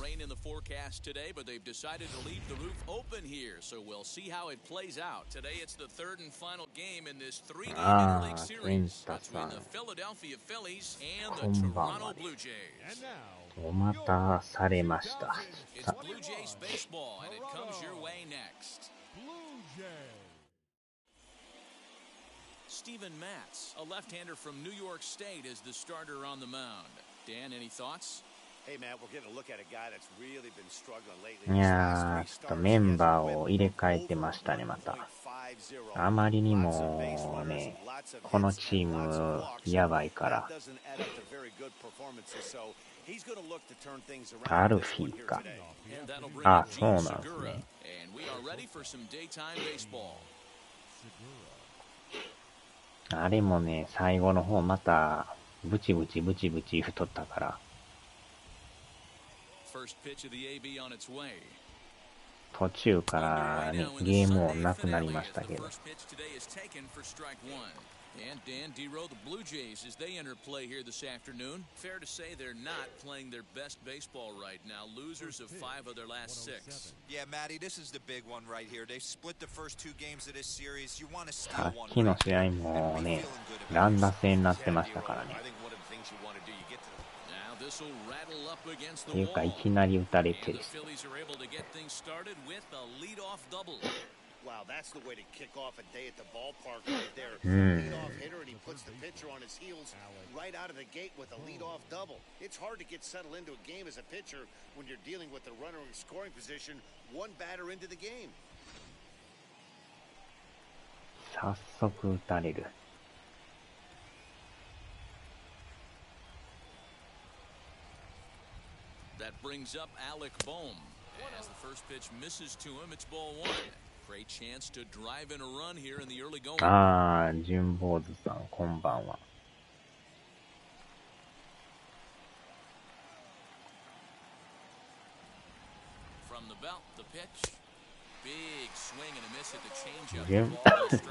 rain in the forecast today, but they've decided to leave the roof open here, so we'll see how it plays out. Today it's the third and final game in this three-game interleague series between the Philadelphia Phillies and the Toronto Blue Jays. お待たされました。It's Blue Jays baseball, and it comes your way next. Steven Matz, a left-hander from New York State, is the starter on the mound. Dan, any thoughts? Hey Matt, we're getting a look at a guy that's really been struggling lately. いやー、ちょっとメンバーを入れ替えてましたね、また。あまりにもね、このチームやばいから。アルフィーか。あ、そうなんですね。あれもね、最後の方またブチブチ太ったから。途中からね、ゲームもなくなりましたけど。And Dan Dero, the Blue Jays, as they enter play here this afternoon, fair to say they're not playing their best baseball right now. Losers of 5 of their last 6. Yeah, Matty, this is the big one right here. They've split the first 2 games of this series. You want to steal one. さっきの試合もね、乱打戦になってましたからね。っていうか、いきなり打たれてる。Wow, that's the way to kick off a day at the ballpark right there. Leadoff hitter, and he puts the pitcher on his heels right out of the gate with a leadoff double. It's hard to get settled into a game as a pitcher when you're dealing with the runner in scoring position, one batter into the game. 早速打たれる。That brings up Alec Bohm. As the first pitch misses to him, it's ball 1. Great chance to drive in a run here in the early going. あー、純坊主さん、こんばんは。From the belt, the pitch. Big swing and a miss at the changeup.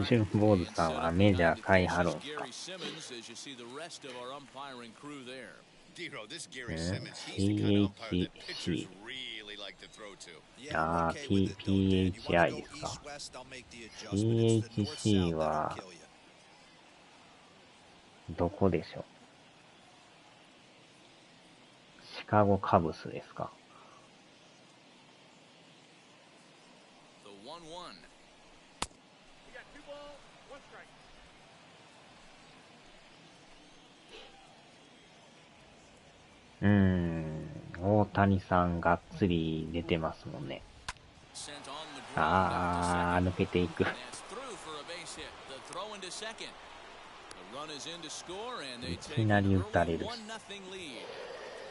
純坊主さんはメジャー買いはるんすか。PHC。あー、PHI ですか。PHC は、どこでしょう。シカゴカブスですか。大谷さんがっつり出てますもんね。あー、抜けていく。いきなり打たれるし。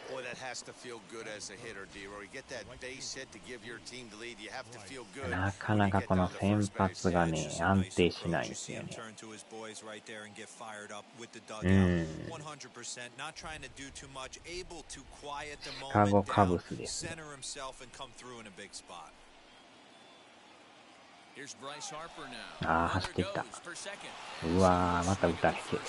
Boy, that has to feel good as a hitter, Dero. You get that base hit to give your team the lead. You have to feel good. なかなかこの先発がね、安定しないんですよね。シカゴカブスですね。あー、走ってきた。うわー、また打たれてる。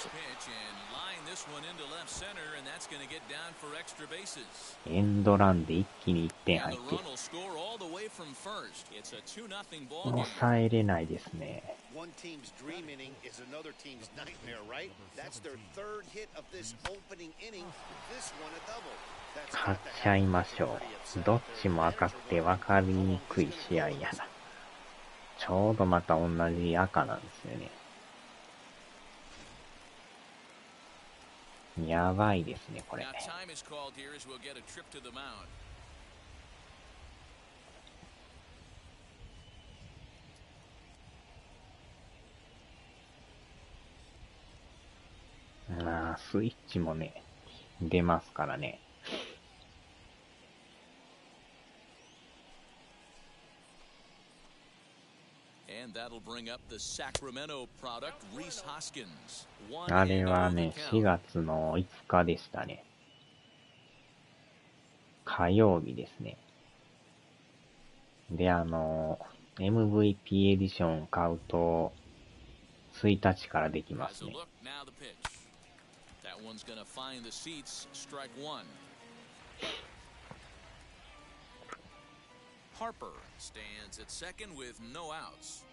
エンドランで一気に1点入って抑えれないですね。勝っちゃいましょう。どっちも赤くて分かりにくい試合やな。ちょうどまた同じ赤なんですよね。やばいですね、これ。まあ、スイッチもね、出ますからね。あれはね、4月の5日でしたね。火曜日ですね。で、MVP エディション買うと、1日からできますね。Harper stands at second with no outs.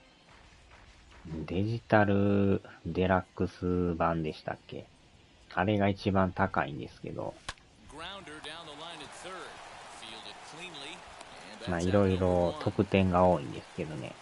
デジタルデラックス版でしたっけ？あれが一番高いんですけど、Grounder down the line at third. Fielded cleanly. And まあ that's い out ろい number ろ one. 得点が多いんですけどね。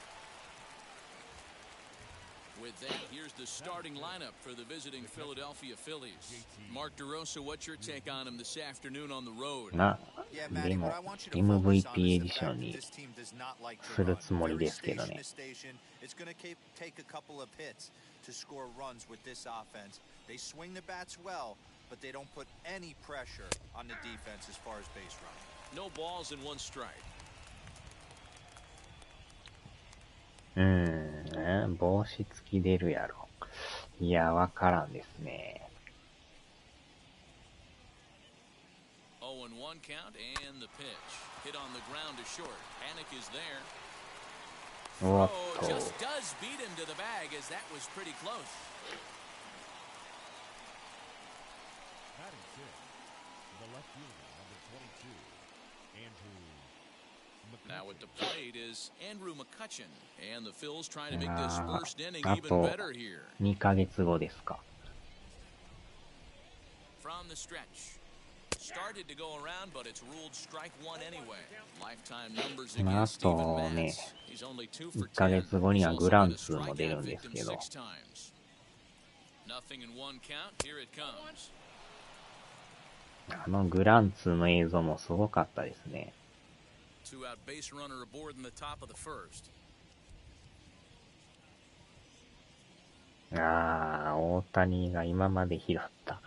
With that, here's the starting lineup for the visiting Philadelphia Phillies. Mark DeRosa, what's your take on him this afternoon on the road? まあ、 Yeah, で Matty, も what I want you to focus on MVP エ is デ the ィショ fact ン that に this team does not like to する run. つもり Very ですけど station ね。 to station. It's going to take a couple of hits to score runs with this offense. They swing the bats well, but they don't put any pressure on the defense as far as base running. No balls and one strike. 帽子付き出るやろ。いや、わからんですね。Oh, and 1 count and the pitch. Hit on the ground to short. Panic is there. おっ Oh, と、 just does beat him to the bag as that was pretty close. Batting fifth, the left fielder, number 22, Andrew Now McCutchen. at the plate is Andrew McCutchen. And the Phils trying to make あ this ー first inning あ even と better here. 2ヶ月後ですか。 From the stretch. Started to go around, but it's ruled strike one anyway. Lifetime numbers まあ、あ against Steven とね、 Matz. He's only 2 for 1ヶ 10. 月後に He's は also グラ been ン a ツーも出 strikeout るんです victim けど、 6 times. Nothing in 1 count. Here it comes. あのグランツーの映像もすごかったですね。 2-out base runner aboard in the top of the first. ああ、大谷が今まで拾った。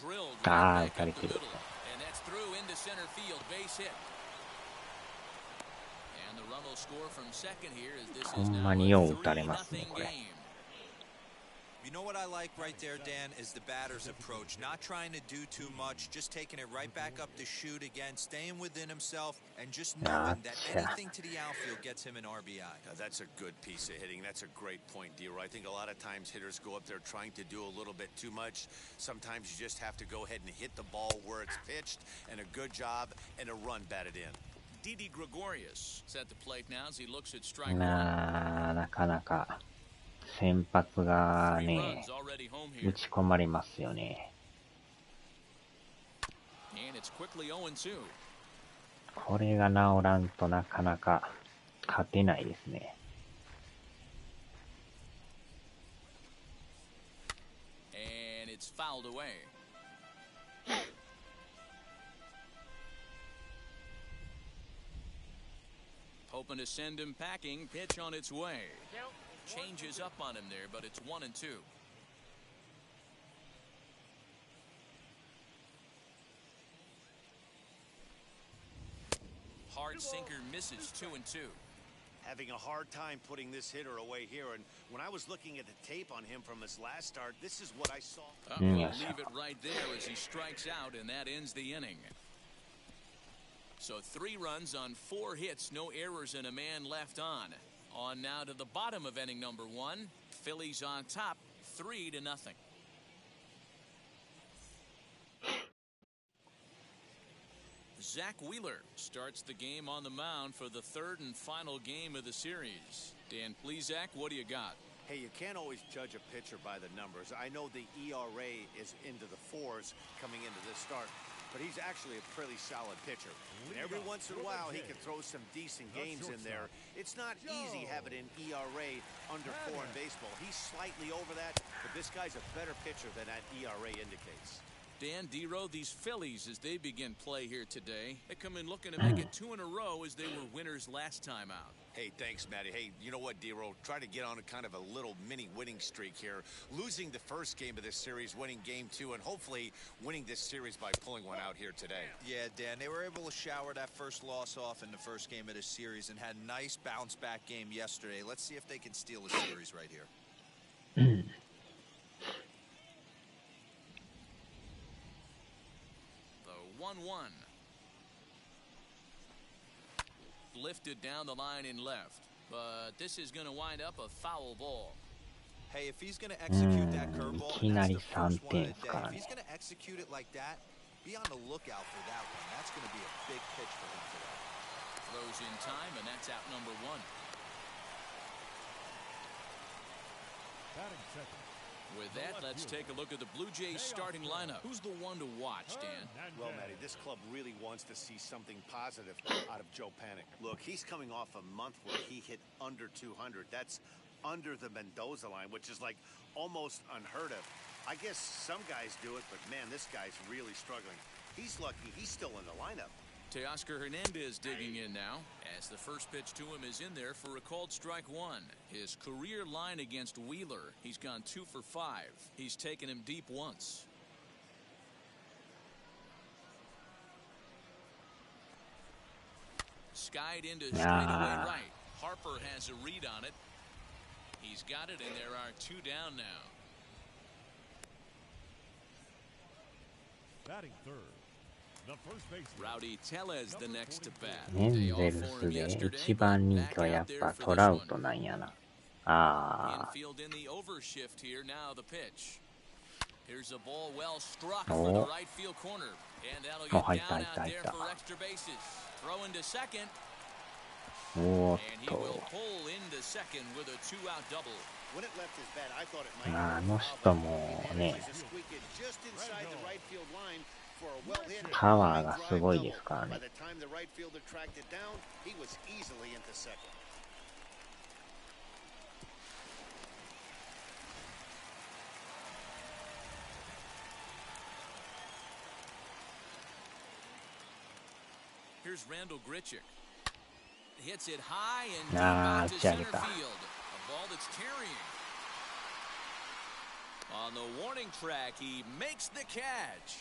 Drilled ああ、 right 打た back れ up て the る。 middle. And that's through into center field. Base hit. And the run will score from second here as this ほ is ん now ま a によう打たれますね、 3-0 これ。 game. You know what I like right there, Dan, is the batter's approach. Not trying to do too much, just taking it right back up to shoot again, staying within himself, and just knowing that anything to the outfield gets him an RBI. That's a good piece of hitting. That's a great point, Dero. I think a lot of times hitters go up there trying to do a little bit too much. Sometimes you just have to go ahead and hit the ball where it's pitched, and a good job, and a run batted in. Didi Gregorius is at the plate now as he looks at strike one. なかなか先発が Three ね、 runs already home 打 here. ち込まれますよね。 And it's quickly 0-2. これが治らんとなかなか勝てないですね。 And it's fouled away. Hoping to send him packing. Pitch on its way. Changes up on him there, but it's 1-2. Hard sinker misses 2-2. Having a hard time putting this hitter away here, and when I was looking at the tape on him from his last start, this is what I saw. We'll Yes. leave it right there as he strikes out, and that ends the inning. So 3 runs on 4 hits, no errors, and a man left on. On now to the bottom of inning number 1. Phillies on top, 3-0. Zach Wheeler starts the game on the mound for the 3rd and final game of the series. Dan, please, Zach, what do you got? Hey, you can't always judge a pitcher by the numbers. I know the ERA is into the 4s coming into this start, but he's actually a pretty solid pitcher. And every once in a while, he can throw some decent games in there. It's not easy having an ERA under 4 in baseball. He's slightly over that, but this guy's a better pitcher than that ERA indicates. Dan, Dero, these Phillies, as they begin play here today, they come in looking to make it 2 in a row as they were winners last time out. Hey, thanks, Matty. Hey, you know what, Dero? Try to get on a kind of a little mini winning streak here. Losing the first game of this series, winning game 2, and hopefully winning this series by pulling one out here today. Yeah, Dan, they were able to shower that first loss off in the first game of this series and had a nice bounce-back game yesterday. Let's see if they can steal the series right here. The 1-1. Lifted down the line in left, but this is going to wind up a foul ball. Hey, if he's going to execute that curveball, いきなり that's the first one of the 3点ですから day. If ね。 he's going to execute it like that, Be on the lookout for that one. That's going to be a big pitch for him today. Throws in time, and that's out number one. Batting second. With that, let's take a look at the Blue Jays starting lineup. Who's the one to watch, Dan? Well, Matty, this club really wants to see something positive out of Joe Panic. Look, he's coming off a month where he hit under 200. That's under the Mendoza line, which is like almost unheard of. I guess some guys do it, but man, this guy's really struggling. He's lucky he's still in the lineup. Teoscar Hernandez digging in now, as the first pitch to him is in there for a called strike one. His career line against Wheeler, he's gone 2 for 5. He's taken him deep once. Skied into straightaway right. Harper has a read on it. He's got it, and there are 2 down now. Batting third. Rowdy Tellez the next to bat. エンゼルスで一番人気はやっぱトラウトなんやな。ああ。Infield in the overshift here. Now the pitch. Here's a ball well struck for the right field corner, and that'll get down out there for extra bases. Throw into second. And he will pull into second with a 2-out double. When it left his bat, I thought it might. あの人もね、 just inside the right field line. パワーがすごいですからね。Here's Randall Grichuk. Hits it high and deep out to center field. A ball that's carrying. On the warning track, he makes the catch.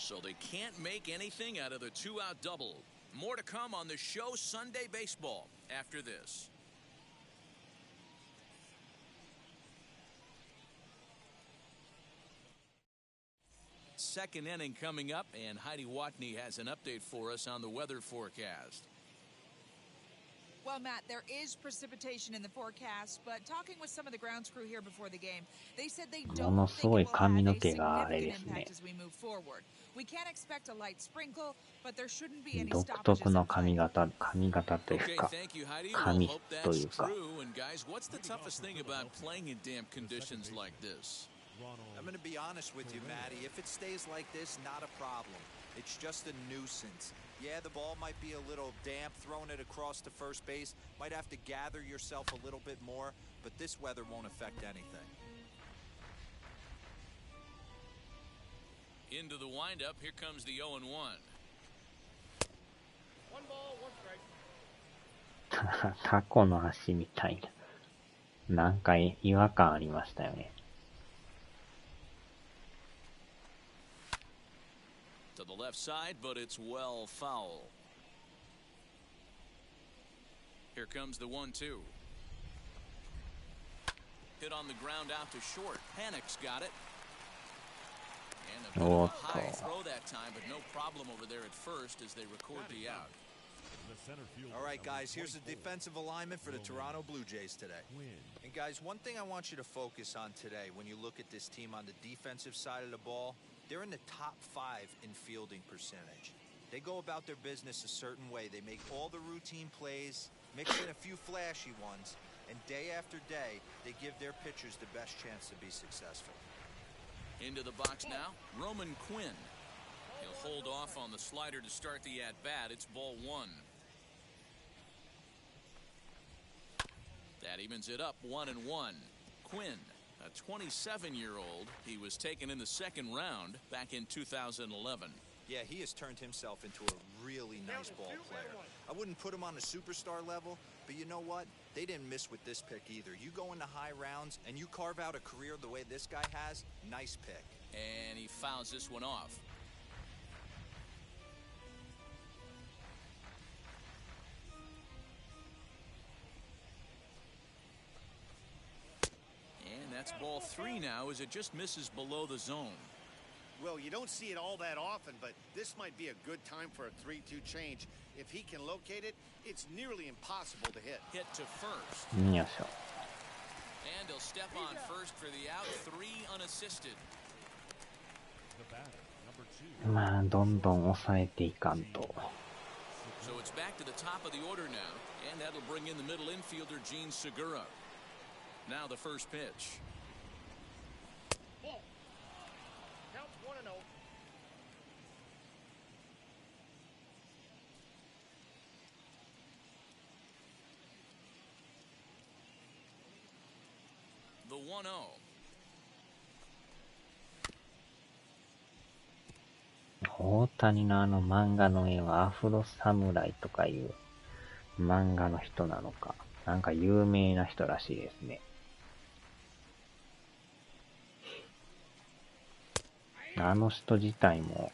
So they can't make anything out of the 2-out double. More to come on the show Sunday Baseball after this. Second inning coming up, and Heidi Watney has an update for us on the weather forecast. Well, Matt, there is precipitation in the forecast, but talking with some of the grounds crew here before the game, they said they don't think it will have a significant impact as we move forward. We can't expect a light sprinkle, but there shouldn't be any stoppages. 独特の髪型というか、髪というか。And guys, what's the toughest thing about playing in damp conditions like this? I'm going to be honest with you, Matty. If it stays like this, not a problem. It's just a nuisance. Yeah, the ball might be a little damp, throwing it across to first base. Might have to gather yourself a little bit more, but this weather won't affect anything. Into the windup, here comes the 0-1. 1 ball, 1 strike. タコの足みたいな。なんか違和感ありましたよね。To the left side, but it's well foul. Here comes the 1-2. Hit on the ground out to short. Panic's got it. And a bit of a high throw that time, but no problem over there at first as they record the out. All right, guys, here's the defensive alignment for the Toronto Blue Jays today. And, guys, one thing I want you to focus on today when you look at this team on the defensive side of the ball, they're in the top 5 in fielding percentage. They go about their business a certain way. They make all the routine plays, mix in a few flashy ones, and day after day, they give their pitchers the best chance to be successful. Into the box now, Roman Quinn. He'll hold off on the slider to start the at-bat. It's ball 1. That evens it up 1-1. Quinn, a 27-year-old. He was taken in the second round back in 2011. Yeah, he has turned himself into a really nice ball player. I wouldn't put him on a superstar level, but you know what? They didn't miss with this pick either. You go into high rounds and you carve out a career the way this guy has, nice pick. And he fouls this one off. And that's ball 3 now as it just misses below the zone. Well, you don't see it all that often, but this might be a good time for a 3-2 change. If he can locate it, it's nearly impossible to hit. Hit to first. よいしょ。And he'll step on first for the out, 3 unassisted. The batter, number まあ、どんどん抑えていかんと。So it's back to the top of the order now, and that'll bring in the middle infielder Gene Segura. Now the first pitch. Ball. Counts 1-0. The 1-0. 大谷のあの漫画の絵はアフロサムライとかいう漫画の人なのか、なんか有名な人らしいですね。あの人自体も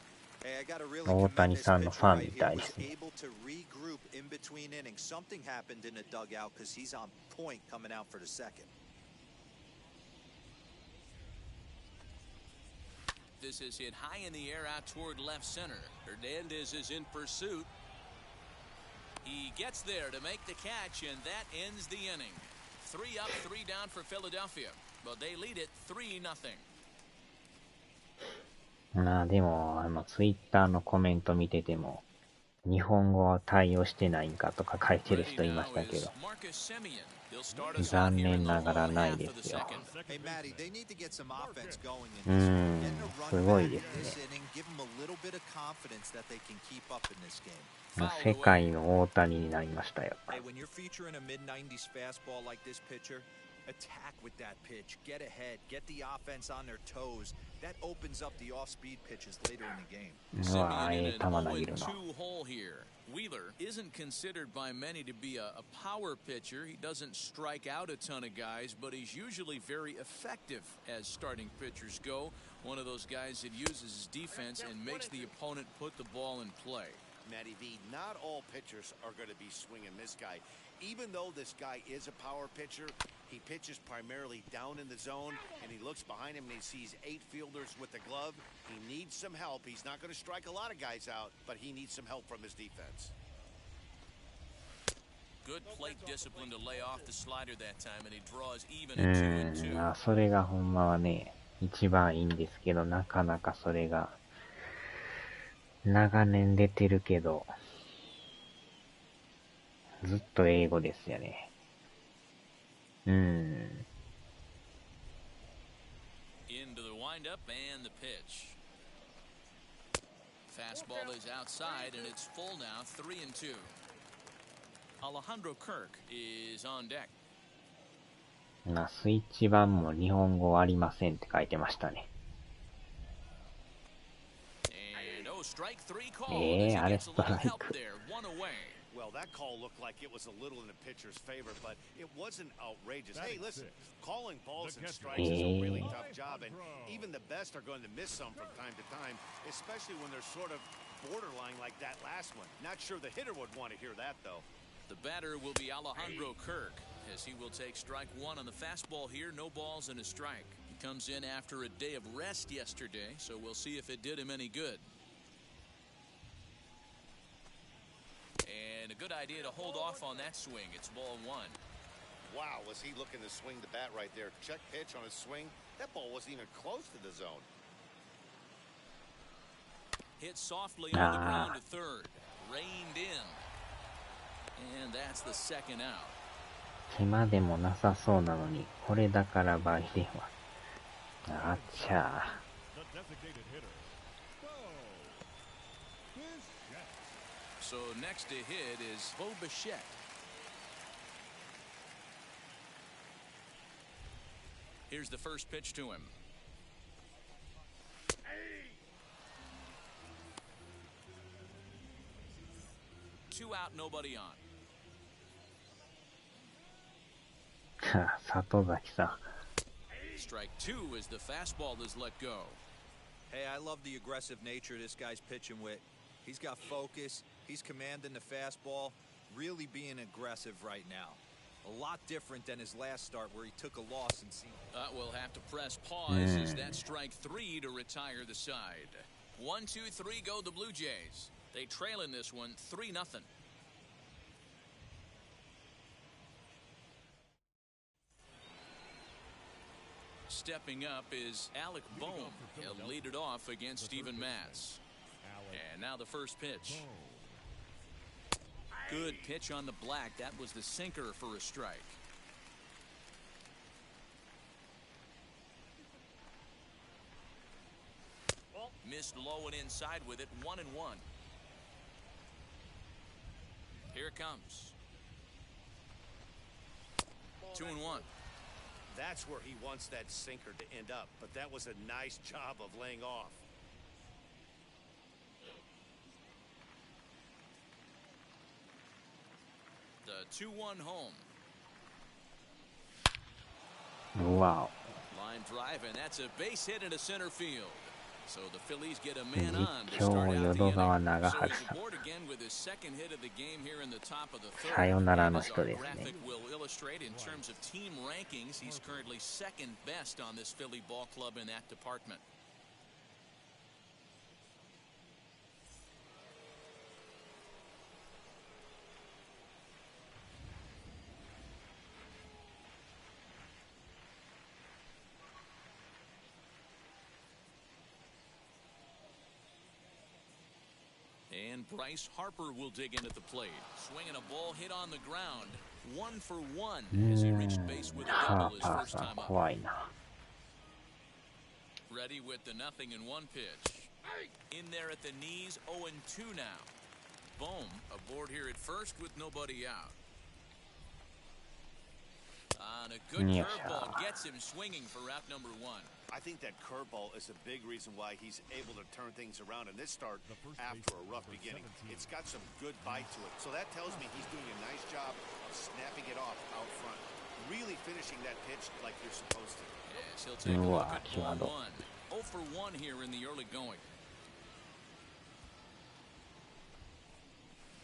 大谷さんのファンみたいですね。This is hit high in the air out toward left center. Hernandez is in pursuit. He gets there to make the catch, and that ends the inning. 3 up, 3 down for Philadelphia, but they lead it 3-0. まあでも、ツイッターのコメント見てても、日本語は対応してないんかとか書いてる人いましたけど、残念ながらないですよ。すごいですね。世界の大谷になりましたよ。Attack with that pitch, get ahead, get the offense on their toes. That opens up the off-speed pitches later in the game. Simeon in an 0-2 hole here. Wheeler isn't considered by many to be a power pitcher. He doesn't strike out a ton of guys, but he's usually very effective as starting pitchers go. One of those guys that uses his defense and makes the opponent put the ball in play. Matty V, not all pitchers are going to be swinging this guy. Even though this guy is a power pitcher, he pitches primarily down in the zone, and he looks behind him and he sees 8 fielders with the glove. He needs some help. He's not going to strike a lot of guys out, but he needs some help from his defense. Good plate discipline to lay off the slider that time, and he draws even at 2-2. それがほんまはね、一番いいんですけど、なかなかそれが長年出てるけど、ずっと英語ですよね。Into the windup and the pitch. Fastball is outside and it's full now, 3-2. Alejandro Kirk is on deck. スイッチ版も日本語ありませんって書いてましたね。あれストライク。Well, that call looked like it was a little in the pitcher's favor, but it wasn't outrageous. Hey, listen, calling balls and strikes is a really tough job, and even the best are going to miss some from time to time, especially when they're sort of borderline like that last one. Not sure the hitter would want to hear that, though. The batter will be Alejandro Kirk, as he will take strike 1 on the fastball here. No balls and a strike. He comes in after a day of rest yesterday, so we'll see if it did him any good. And a good idea to hold off on that swing. It's ball 1. Wow, was he looking to swing the bat right there? Check pitch on his swing. That ball wasn't even close to the zone. Hit softly on the ground to third. Reined in. And that's the second out. 暇でもなさそうなのに、これだからバイデンは。あっちゃー。So next to hit is Bo Bichette. Here's the first pitch to him. Two out, nobody on. 里崎さん。Strike 2 as the fastball is let go. Hey, I love the aggressive nature this guy's pitching with. He's got focus. He's commanding the fastball. Really being aggressive right now. A lot different than his last start where he took a loss and seen. We'll have to press pause as that strike 3 to retire the side. 1-2-3 go the Blue Jays. They trail in this one 3-0. stepping up is Alec Bohm. He'll lead it off against Steven Matz. And now the first pitch. Good pitch on the black. That was the sinker for a strike. Missed low and inside with it. 1-1. Here it comes. 2-1. That's where he wants that sinker to end up, but that was a nice job of laying off. The 2-1 home. Wow. Line drive, and that's a base hit into center field. So the Phillies get a man on to start out the inning. So he's aboard again with his second hit of the game here in the top of the third. As our graphic will illustrate, in terms of team rankings, he's currently second best on this Philly ball club in that department. And Bryce Harper will dig in at the plate. Swinging a ball hit on the ground. 1 for 1 as he reached base with a double his first time up. Ready with the 0-1 pitch. In there at the knees, 0-2 now. Bohm aboard here at first with nobody out. On a good curveball gets him swinging for out number 1. I think that curveball is a big reason why he's able to turn things around in this start after a rough beginning. It's got some good bite to it. So that tells me he's doing a nice job of snapping it off out front. Really finishing that pitch like you're supposed to. Yes, he'll take a look at ball 1. 0 for 1 here in the early going.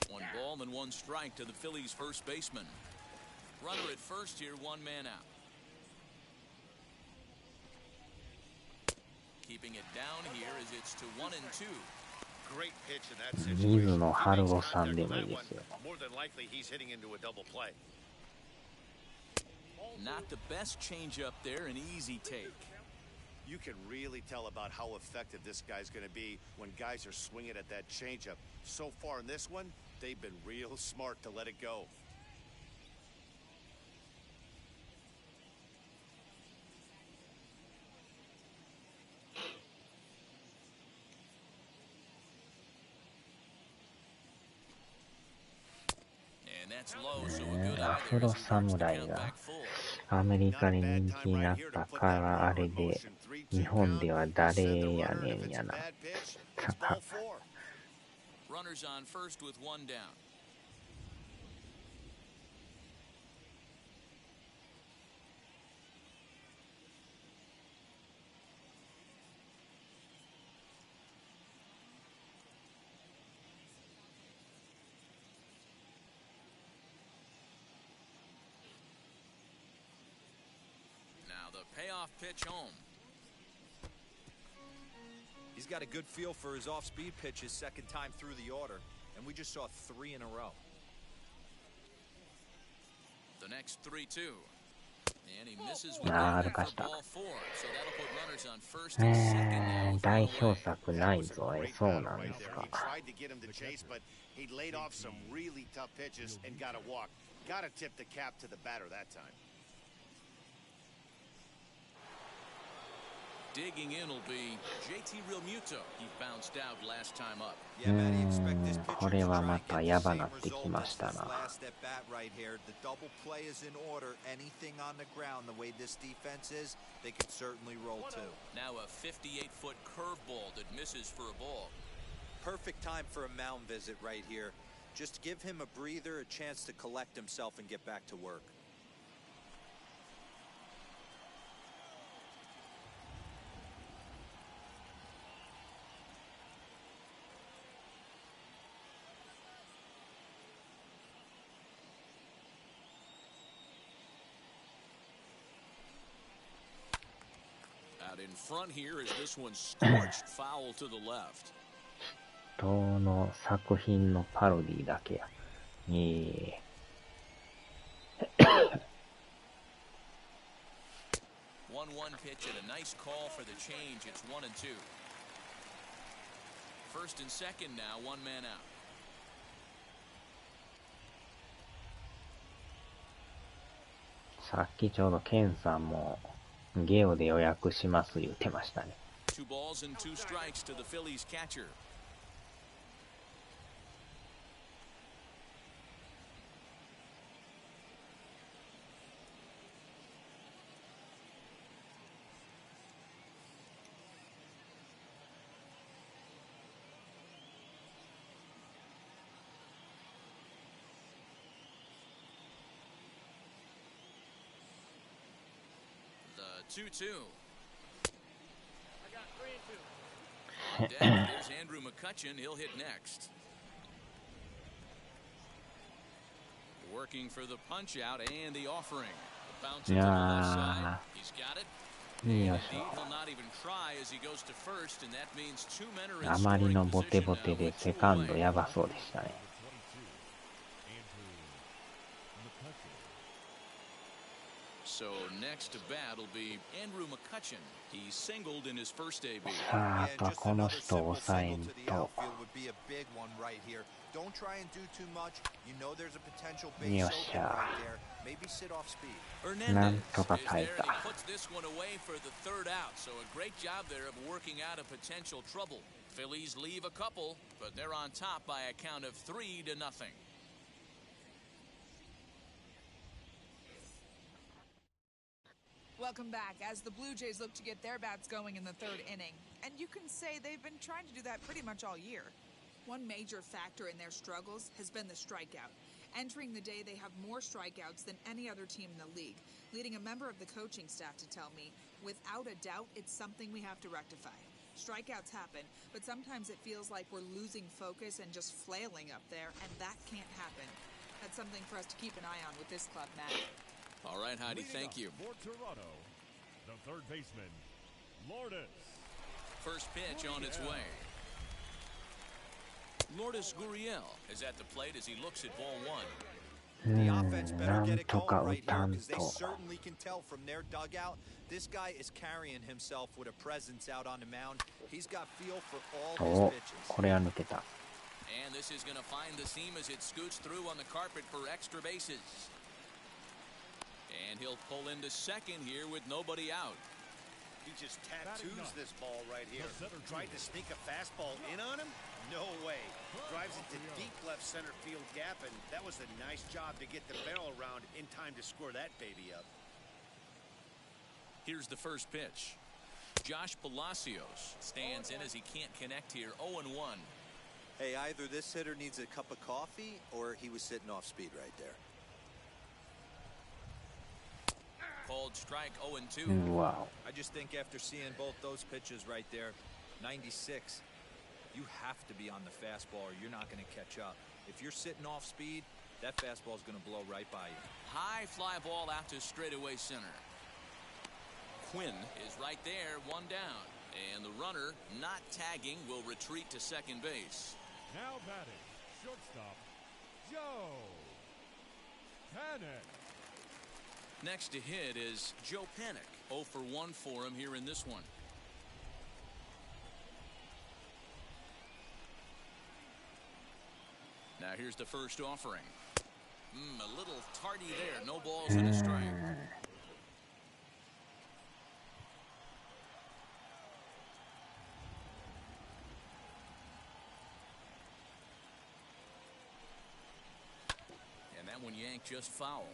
1 ball and 1 strike to the Phillies' first baseman. Runner at first here, 1 man out. Keeping it down here as it's to 1-2. Great pitch in that situation. More than likely he's hitting into a double play. Not the best changeup there, an easy take. You can really tell about how effective this guy's going to be when guys are swinging at that changeup. So far in this one, they've been real smart to let it go. And that's low, so a good アフロ侍がアメリカで人気になったからあれで日本では誰やねんやな。Runners on first with 1 down. Payoff pitch home. He's got a good feel for his off-speed pitch his second time through the order, and we just saw 3 in a row. The next 3-2. And he misses with ball 4, so that'll put runners on first and second now. 代表作ないぞ。そうなんですか。 Tried to get him to chase, but he laid off some really tough pitches and got a walk. Got to tip the cap to the batter that time. Digging in will be JT Realmuto. He bounced out last time up. これはまたやばなってきましたな。 Last at bat right here. The double play is in order. Anything on the ground, the way this defense is, they could certainly roll too. Now a 58-foot curveball that misses for a ball. Perfect time for a mound visit right here. Just give him a breather, a chance to collect himself and get back to work. Out in front here is this one scorched foul to the left. 人の作品のパロディだけや。1-1 Well, 1 pitch and a nice call for the change. It's 1-2. First and second now, 1 man out. さっきちょうどケンさんもゲオで予約します言ってましたね。2 balls and 2 strikes to the Phillies catcher. The 2-2. On deck, there's Andrew McCutchen. He'll hit next. Working for the punch out and the offering. The bounce to the left side. He's got it. And indeed, he'll not even try as he goes to first, and that means 2 men are in あまり scoring のボテ position ボ now テで with セ 2 カンド away. やばそうでしたね。So next to bat will be Andrew McCutchen. He singled in his first AB. さあ、あとはこの人を抑えんと。Don't try and do too much. You know there's a potential よ base っし open ゃ right there. Maybe sit off speed. な Hernandez ん is とか there 耐え and he た。 puts this one away for the 3rd out. So a great job there of working out of potential trouble. Phillies leave a couple, but they're on top by a count of 3-0. Welcome back as the Blue Jays look to get their bats going in the 3rd inning. And you can say they've been trying to do that pretty much all year. One major factor in their struggles has been the strikeout. Entering the day, they have more strikeouts than any other team in the league, leading a member of the coaching staff to tell me, without a doubt, it's something we have to rectify. Strikeouts happen, but sometimes it feels like we're losing focus and just flailing up there, and that can't happen. That's something for us to keep an eye on with this club, Matt. All right, Heidi, thank you. For Toronto, the third baseman, Lourdes. First pitch on its way. Lourdes Gurriel is at the plate as he looks at ball 1. The offense な better ん get it と going か right 打 here たん because they と。 certainly can tell from their dugout. This guy is carrying himself with a presence out on the mound. He's got feel for all お his pitches. これは抜けた。 And this is going to find the seam as it scoots through on the carpet for extra bases. And he'll pull into second here with nobody out. He just tattoos this ball right here. Tried to sneak a fastball in on him? No way. Drives it to deep left center field gap, and that was a nice job to get the barrel around in time to score that baby up. Here's the first pitch. Josh Palacios stands in as he can't connect here. 0-1. Hey, either this hitter needs a cup of coffee or he was sitting off speed right there. Called strike 0-2. うわ I just think after seeing both those pitches right there, 96, you have to be on the fastball or you're not going to catch up. If you're sitting off speed, that fastball is going to blow right by you. High fly ball out to straightaway center. Quinn is right there, 1 down. And the runner, not tagging, will retreat to second base. Now batting, shortstop, Joe Panic. Next to hit is Joe Panic. 0 for 1 for him here in this one. Now here's the first offering. A little tardy there. No balls and a strike. And that one yanked just foul.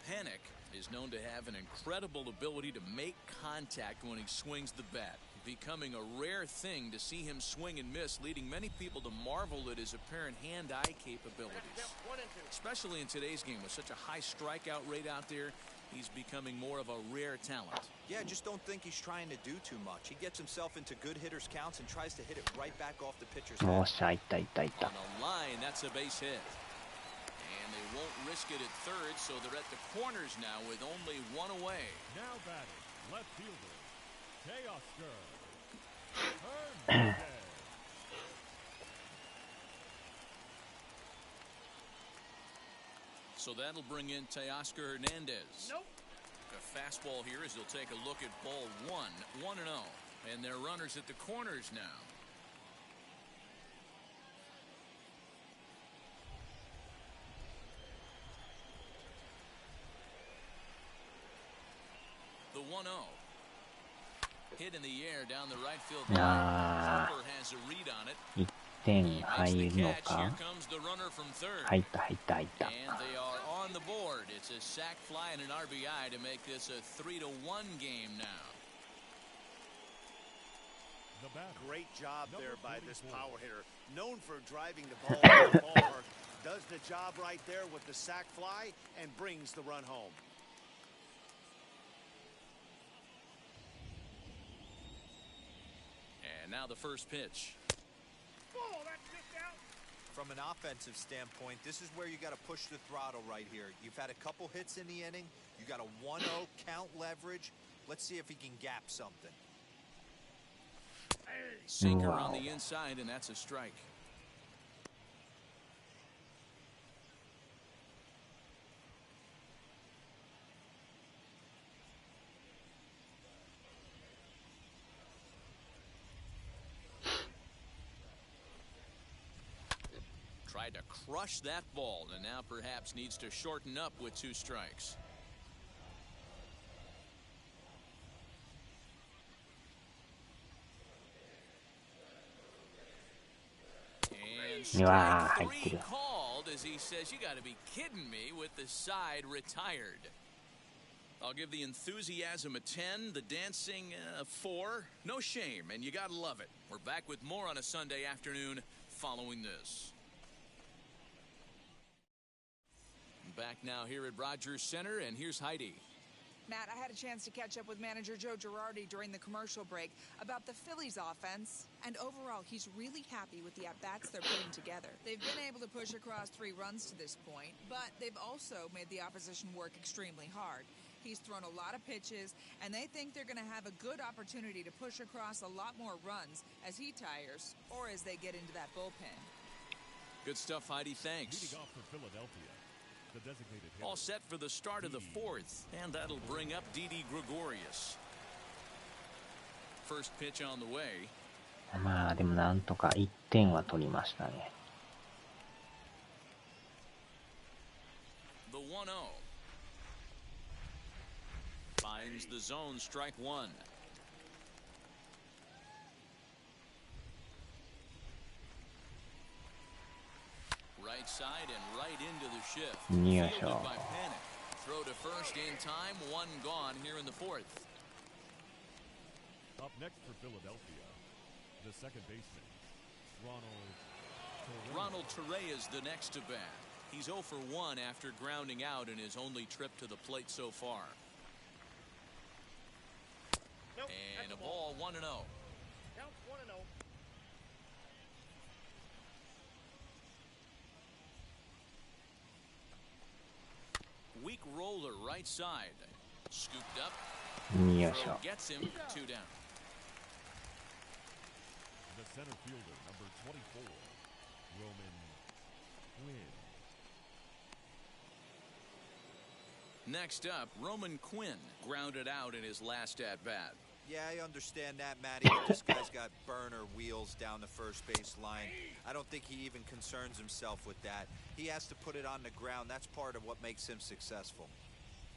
Panic is known to have an incredible ability to make contact when he swings the bat, becoming a rare thing to see him swing and miss, leading many people to marvel at his apparent hand-eye capabilities. Especially in today's game with such a high strikeout rate out there, he's becoming more of a rare talent. Yeah, just don't think he's trying to do too much. He gets himself into good hitters' counts and tries to hit it right back off the pitcher's もう head. しゃいったいったいっ On た。 the line, that's a base hit. And they won't risk it at third, so they're at the corners now with only 1 away. Now batting, left fielder, Teoscar Hernandez. So that'll bring in Teoscar Hernandez. A fastball here as he'll take a look at ball 1-0. And their runners at the corners now. The 1-0. Hit in the air down the right field line. Harper has a read on it. 1点入るのか。入った。And they are on the board. It's a sac fly and an RBI to make this a 3-1 game now. Great job there by this power hitter. Known for driving the ball to the ballpark. Does the job right there with the sac fly and brings the run home. And now the first pitch. From an offensive standpoint, this is where you got to push the throttle right here. You've had a couple hits in the inning. You got a 1-0 count leverage. Let's see if he can gap something. Sinker on the inside, and that's a strike. Tried to crush that ball, and now perhaps needs to shorten up with 2 strikes. And strike 3 called as he says, "You got to be kidding me," with the side retired. I'll give the enthusiasm a 10, the dancing a 4. No shame, and you got to love it. We're back with more on a Sunday afternoon following this. Back now here at Rogers Center, and here's Heidi. Matt, I had a chance to catch up with manager Joe Girardi during the commercial break about the Phillies offense, and overall, he's really happy with the at-bats they're putting together. They've been able to push across 3 runs to this point, but they've also made the opposition work extremely hard. He's thrown a lot of pitches, and they think they're going to have a good opportunity to push across a lot more runs as he tires or as they get into that bullpen. Good stuff, Heidi. Thanks. Leading off for Philadelphia, the designated hitter. All set for the start of the 4th, and that'll bring up Didi Gregorius. First pitch on the way. まあでもなんとか1点は取りましたね。The 1-0. Finds the zone, strike 1. Right side and right into the shift. Fielded by Panic. Throw to first in time, 1 gone here in the 4th. Up next for Philadelphia, the second baseman, Ronald Torrey is the next to bat. He's 0 for 1 after grounding out in his only trip to the plate so far. And a ball, 1-0. Count 1-0. Weak roller right side. Scooped up. Throw gets him 2 down. the center fielder, number 24, Roman Quinn. Next up, Roman Quinn grounded out in his last at-bat. Yeah, I understand that, Matty, but this guy's got burner wheels down the first base line. I don't think he even concerns himself with that. He has to put it on the ground. That's part of what makes him successful.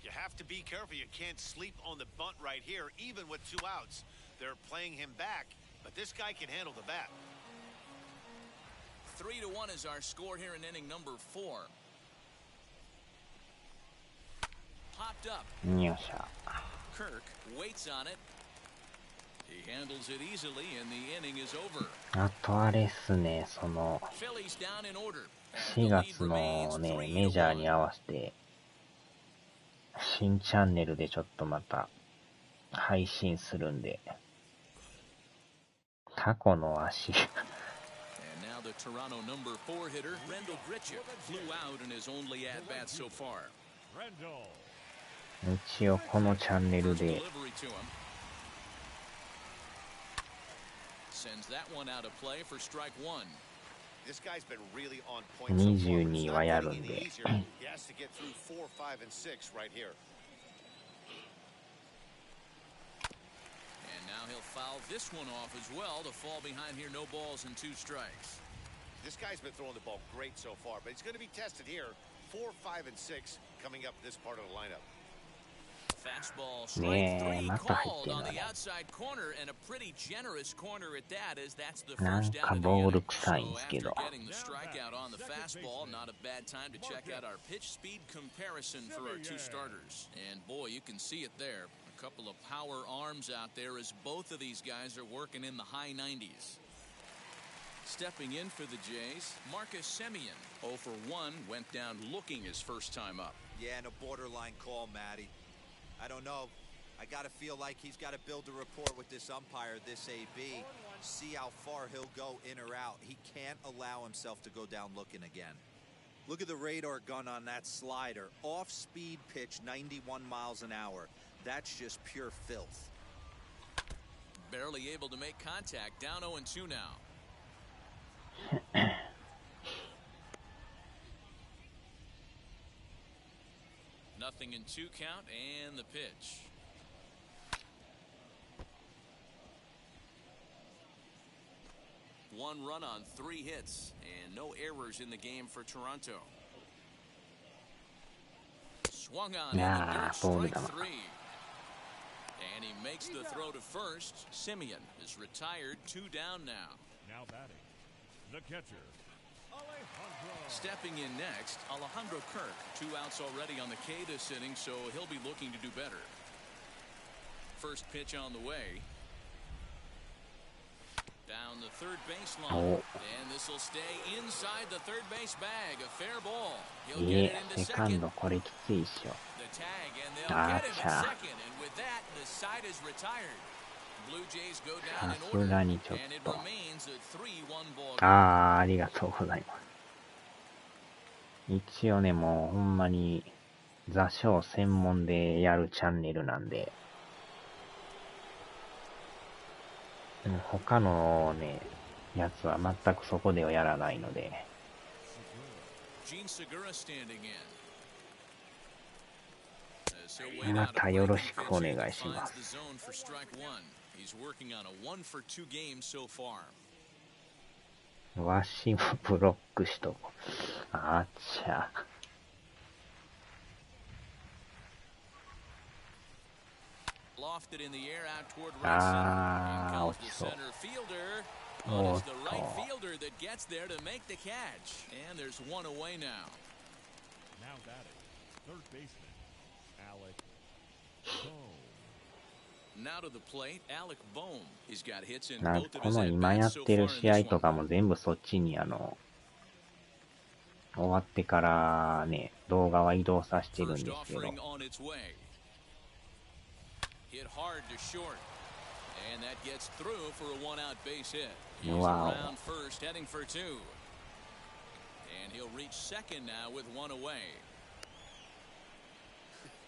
You have to be careful. You can't sleep on the bunt right here, even with 2 outs. They're playing him back, but this guy can handle the bat. 3-1 is our score here in inning number 4. Popped up. Kirk waits on it. He handles it easily, and the inning is over. あとあれっすね、その Phillies down in order. 4月のね、メジャーに合わせて新チャンネルでちょっとまた配信するんで、タコの足 And now the Toronto number 4 hitter, Rendell Grichuk, flew out in his only at-bat so far. Rendell. 一応このチャンネルで Sends that one out of play for strike 1. This guy's been really on point so far. 22はやるんで He has to get through 4, 5, and 6 right here. now he'll foul this one off as well to fall behind here. No balls and 2 strikes. This guy's been throwing the ball great so far, but he's going to be tested here. 4, 5, and 6 coming up this part of the lineup. Fastball strike 3 called on the outside corner, and a pretty generous corner at that, as that's the first out of the inning. So after getting the strikeout on the fastball, not a bad time to check out our pitch speed comparison for our 2 starters. And boy, you can see it there. A couple of power arms out there as both of these guys are working in the high 90s. Stepping in for the Jays, Marcus Semien. 0 for 1, went down looking his first time up. Yeah, and a borderline call, Matty. I don't know. I got to feel like he's got to build a rapport with this umpire, this AB, see how far he'll go in or out. He can't allow himself to go down looking again. Look at the radar gun on that slider. Off-speed pitch, 91 miles an hour. That's just pure filth. Barely able to make contact. Down 0-2 now. Nothing in 2 count, and the pitch. One run on 3 hits, and no errors in the game for Toronto. Swung on in the dirt, strike 3. And he makes the throw to first. Semien is retired, 2 down now. Now batting, the catcher, Alejandro. Stepping in next, Alejandro Kirk. 2 outs already on the K this inning, so he'll be looking to do better. First pitch on the way. Down the third baseline. And this will stay inside the third base bag. A fair ball. He'll get it into second. The tag, and they'll get him at second. And with that, the side is retired. Blue Jays go down in order, and it remains a 3-1 ball game. ありがとうございます。一応ね、もうほんまに座礁専門でやるチャンネルなんで、他のね、やつは全くそこではやらないので。またよろしくお願いします。わしもブロックしとこう。あっちゃ。あー、落ちそう。おっと。この今やってる試合とかも全部そっちに終わってからね、動画は移動させてるんですけど。Wow.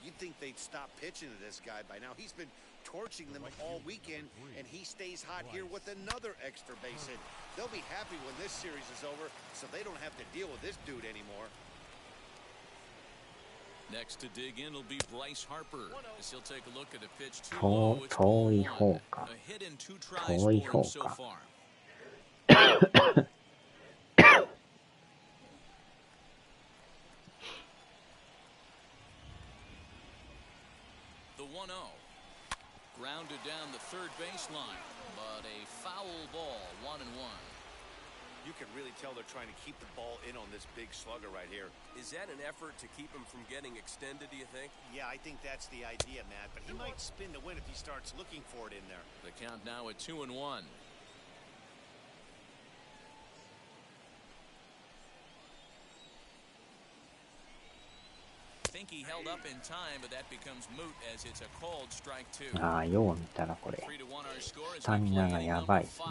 You'd think they'd stop pitching to this guy by now. He's been torching them all weekend, and he stays hot here with another extra base hit. They'll be happy when this series is over, so they don't have to deal with this dude anymore. Next to dig in will be Bryce Harper, as he'll take a look at a pitch 2-0. 遠い方か。遠い方か。Grounded down the third baseline, but a foul ball, 1-1. You can really tell they're trying to keep the ball in on this big slugger right here. Is that an effort to keep him from getting extended, do you think? Yeah, I think that's the idea, Matt, but he might spin the win if he starts looking for it in there. The count now at 2-1. I think he held up in time, but that becomes moot as it's a called strike 2. ああ、よう見たらこれ、スタミナがやばいですね。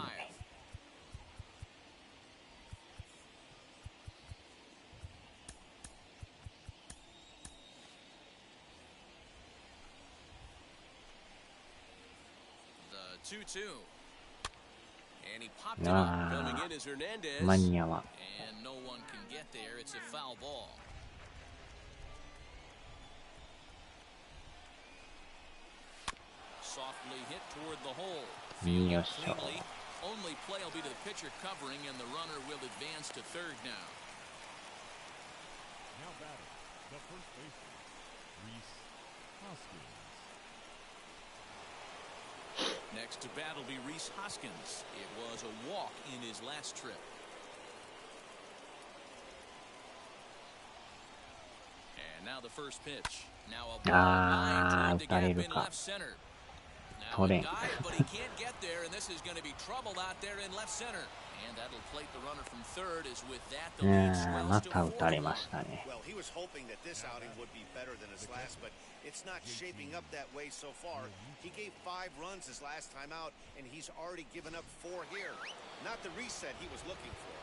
ああ、間に合わん。toward the hole. よいしょ。 Only play will be to the pitcher covering, and the runner will advance to third now. Now batting, the first baseman, Reese Hoskins. Next to bat will be Reese Hoskins. It was a walk in his last trip. And now the first pitch. Now a ball line toward the gap in left center. Now a dive, but he can't get there, and this is going to be trouble out there in left center. And that'll plate the runner from third. Is with that the lead swells to 4-1. Well, he was hoping that this outing would be better than his last, but it's not shaping up that way so far. He gave 5 runs his last time out, and he's already given up 4 here. Not the reset he was looking for.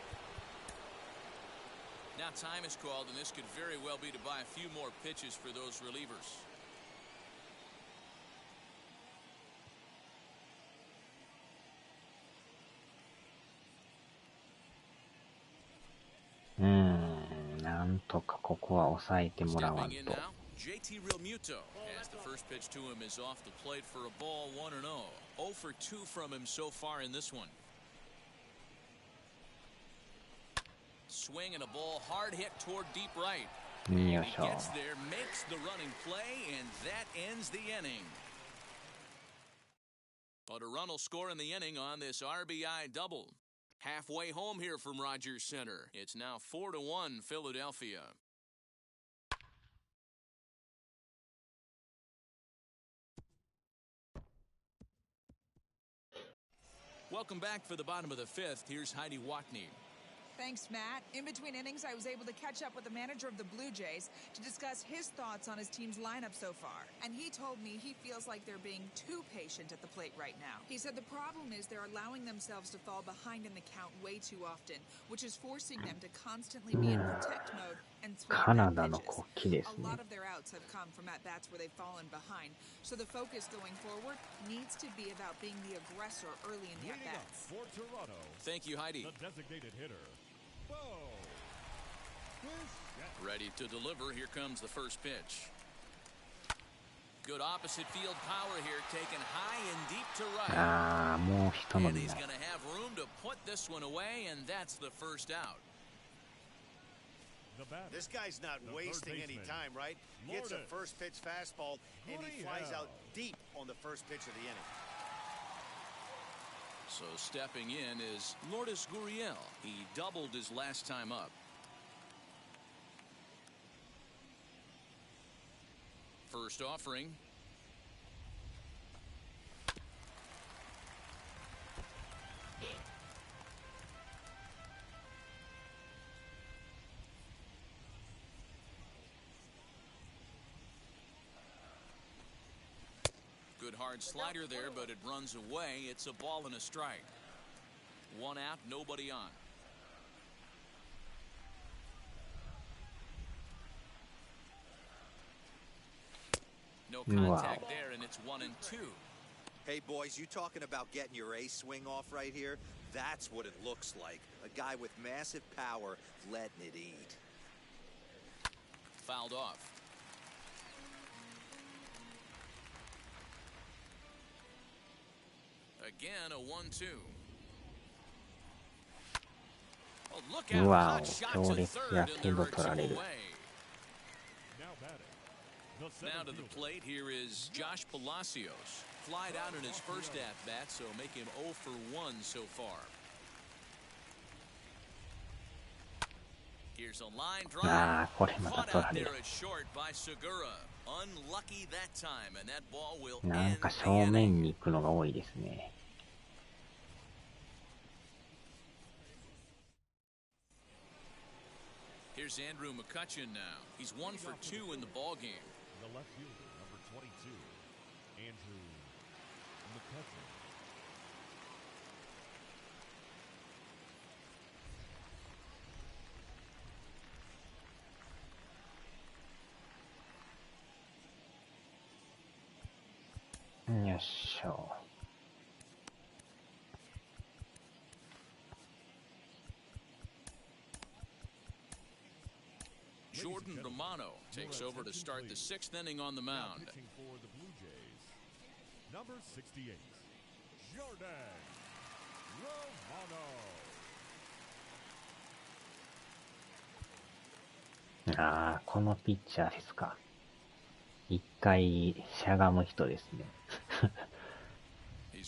Now time is called, and this could very well be to buy a few more pitches for those relievers. Hmm, なんとかここは抑えてもらわんと。 JT Realmuto as the first pitch to him is off the plate for a ball 1-0. 0 for 2 from him so far in this one. Swing and a ball hard hit toward deep right. He gets there, makes the running play, and that ends the inning. But a run will score in the inning on this RBI double. Halfway home here from Rogers Center. It's now 4-1 Philadelphia. Welcome back for the bottom of the 5th. Here's Heidi Watney. Thanks, Matt. In between innings, I was able to catch up with the manager of the Blue Jays to discuss his thoughts on his team's lineup so far. And he told me he feels like they're being too patient at the plate right now. He said the problem is they're allowing themselves to fall behind in the count way too often, which is forcing them to constantly be in protect mode and throw pitches. A lot of their outs have come from at-bats where they've fallen behind. So the focus going forward needs to be about being the aggressor early in the at-bats. For Toronto, thank you, Heidi. the designated hitter, Ready to deliver. Here comes the first pitch. Good opposite field power here, taken high and deep to right. And he's going to have room to put this one away, and that's the first out. This guy's not wasting any time, right? Gets a first pitch fastball, and he flies out deep on the first pitch of the inning. So stepping in is Lourdes Gurriel. He doubled his last time up. First offering. Good hard slider there, but it runs away. It's a ball and a strike. 1 out, nobody on. No contact there, and it's 1-2. Hey, boys, you talking about getting your ace swing off right here? That's what it looks like. A guy with massive power letting it eat. Fouled off. Again, a 1-2. Oh, look out. Hot shot to third, and there are 2 away. Now to the plate, here is Josh Palacios. Flied out in his first at-bat, so make him 0 for 1 so far. Here's a line drive. Caught out there at short by Segura. Unlucky that time, and that ball will end the inning. Here's Andrew McCutchen now. He's 1 for 2 in the ball game. the left fielder, number 22, Andrew McCutchen. Jordan Romano takes over to start the 6th inning on the mound. Pitching for the Blue Jays, number 68. ああ、このピッチャーですか。一回しゃがむ人ですね。い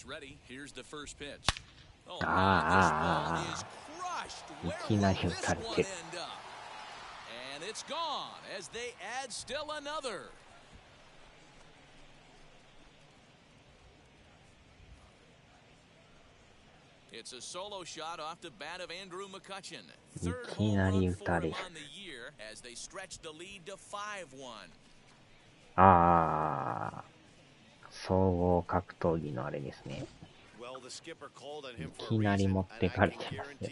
きなり打たれてる。It's a solo shot off the bat of Andrew McCutcheon. いきなり打たれる。ああ、総合格闘技のあれですね。いきなり持ってかれてますね。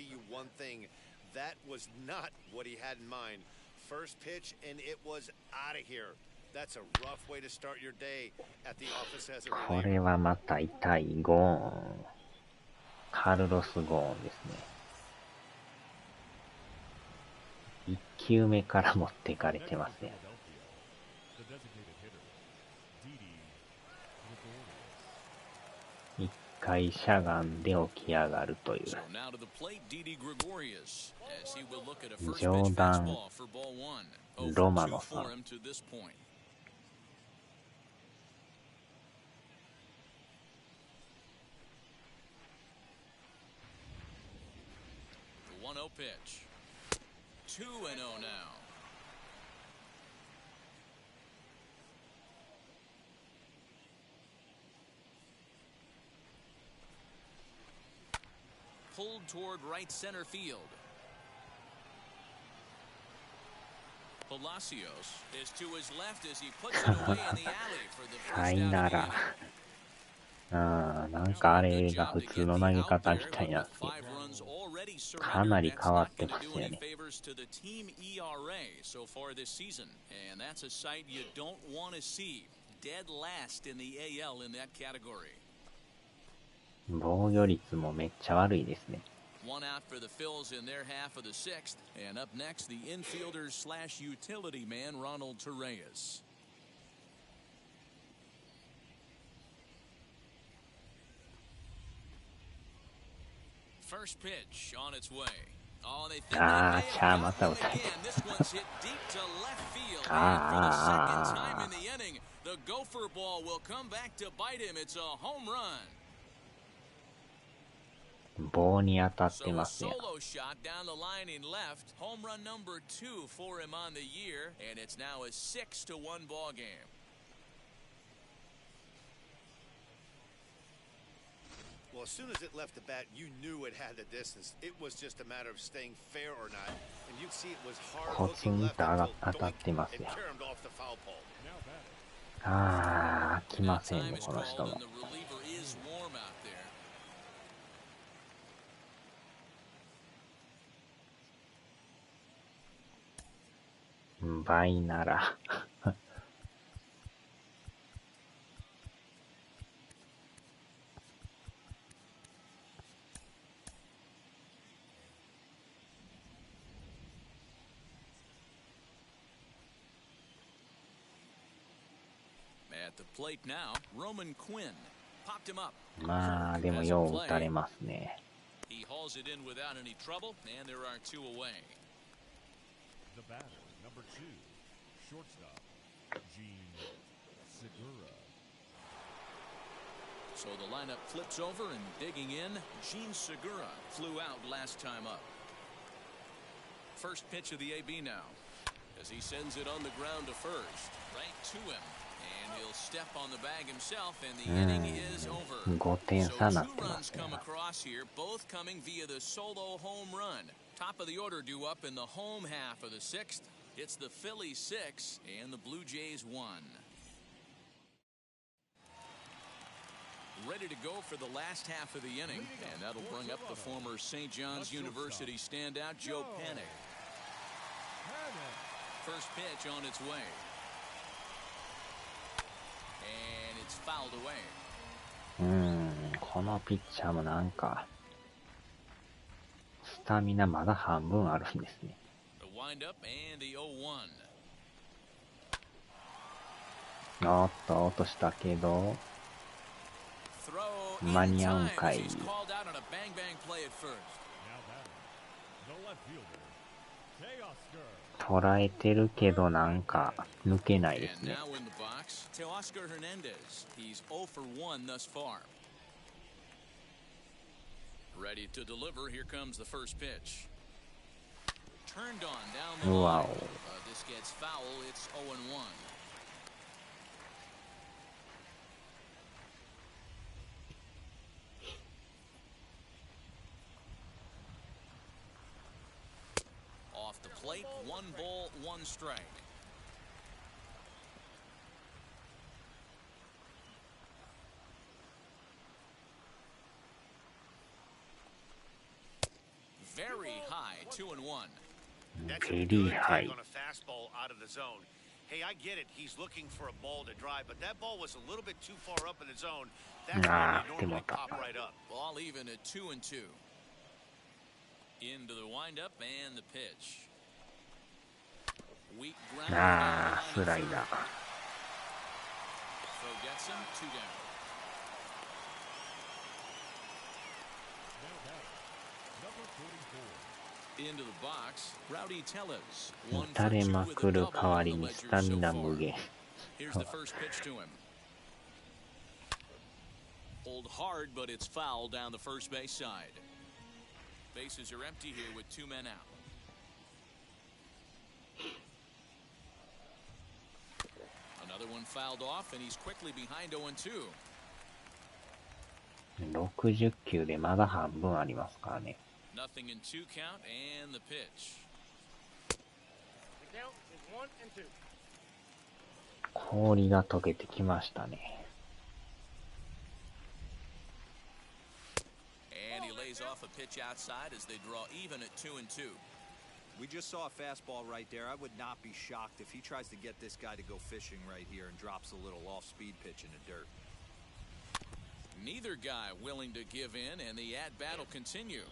これはまた痛いゴーン。カルロス・ゴーンですね。1球目から持ってかれてますね。一回しゃがんで起き上がるという。ジョーダン・ロマノさん。1-0 pitch. 2-0 now. Pulled toward right center field. Palacios is to his left as he puts it away in the alley for the first out of the inning. なんかあれが普通の投げ方みたいなんですね。かなり変わってますよね。防御率もめっちゃ悪いですね。One out for the Phils in their half of the sixth, and up next the infielder/utility man Ronald Torreyes. First pitch on its way. Oh, they thinkまた打たれて。this one's hit deep to left field. And for the second time in the inning, the gopher ball will come back to bite him. It's a home run. 棒に当たってま So す a よ。 solo shot down the line in left. Home run number 2 for him on the year, and it's now a 6-1 ball game. Well, as soon as it left the bat, you knew it had the distance. It was just a matter of staying fair or not. And you'd see it was hard hooking left until doink and caromed off the foul pole. 飽きませんね、この人も。倍なら。At the plate now, Roman Quinn popped him up. まあでもよう打たれますね。He hauls it in without any trouble, and there are 2 away. The batter, number 2, shortstop, Gene Segura. So the lineup flips over and digging in. Gene Segura flew out last time up. First pitch of the AB now, as he sends it on the ground to first, right to him. And he'll step on the bag himself, and the inning is over. 5点 So 差にな 2 ってま runs すね。 come across here, both coming via the solo home run. Top of the order due up in the home half of the 6th. It's the Phillies 6 and the Blue Jays 1. Ready to go for the last half of the inning, and that'll bring up the former St. John's University standout Joe Panik. First pitch on its way. And it's fouled away. このピッチャーもなんかスタミナまだ半分あるんですね。The windup and the 0-1. おっと落としたけど。Throw 間に合うん time か as い。 he's called out on a bang bang play at first. Now batting, the left fielder, Teoscar. 捉えてるけどなんか抜けないです And ね。 now in the box, Teoscar Hernandez. He's 0 for 1 thus far. Ready to deliver. Here comes the first pitch. Turned on down the line. Wow. This gets foul. It's 0 and 1. Off the plate, 1 ball, 1 strike. Very high, 2 and 1. That's a Very good high. take on a fastball out of the zone. Hey, I get it. He's looking for a ball to drive, but that ball was a little bit too far up in the zone. That's where they normally pop right up. Ball even at 2 and 2. Into the windup and the pitch. Weak ground. スライダー。 So gets him 2 down. Now batting, number 44. Into the box, Rowdy Tellez. 打 1 た for れ 2 ま with く a る double 代わ on り the に ledger スタミ so ナ far. 無限。 Here's the first pitch to him. Pulled hard, but it's foul down the first base side. Bases are empty here with 2 men out. Another one fouled off, and he's quickly behind 0 and 2. 60球でまだ半分ありますからね。 Nothing in 2 count, and the pitch. The count is 1 and 2. 氷が溶けてきましたね。 And he lays off a pitch outside as they draw even at 2 and 2. We just saw a fastball right there. I would not be shocked if he tries to get this guy to go fishing right here and drops a little off-speed pitch in the dirt. Neither guy willing to give in, and the at-bat will continue.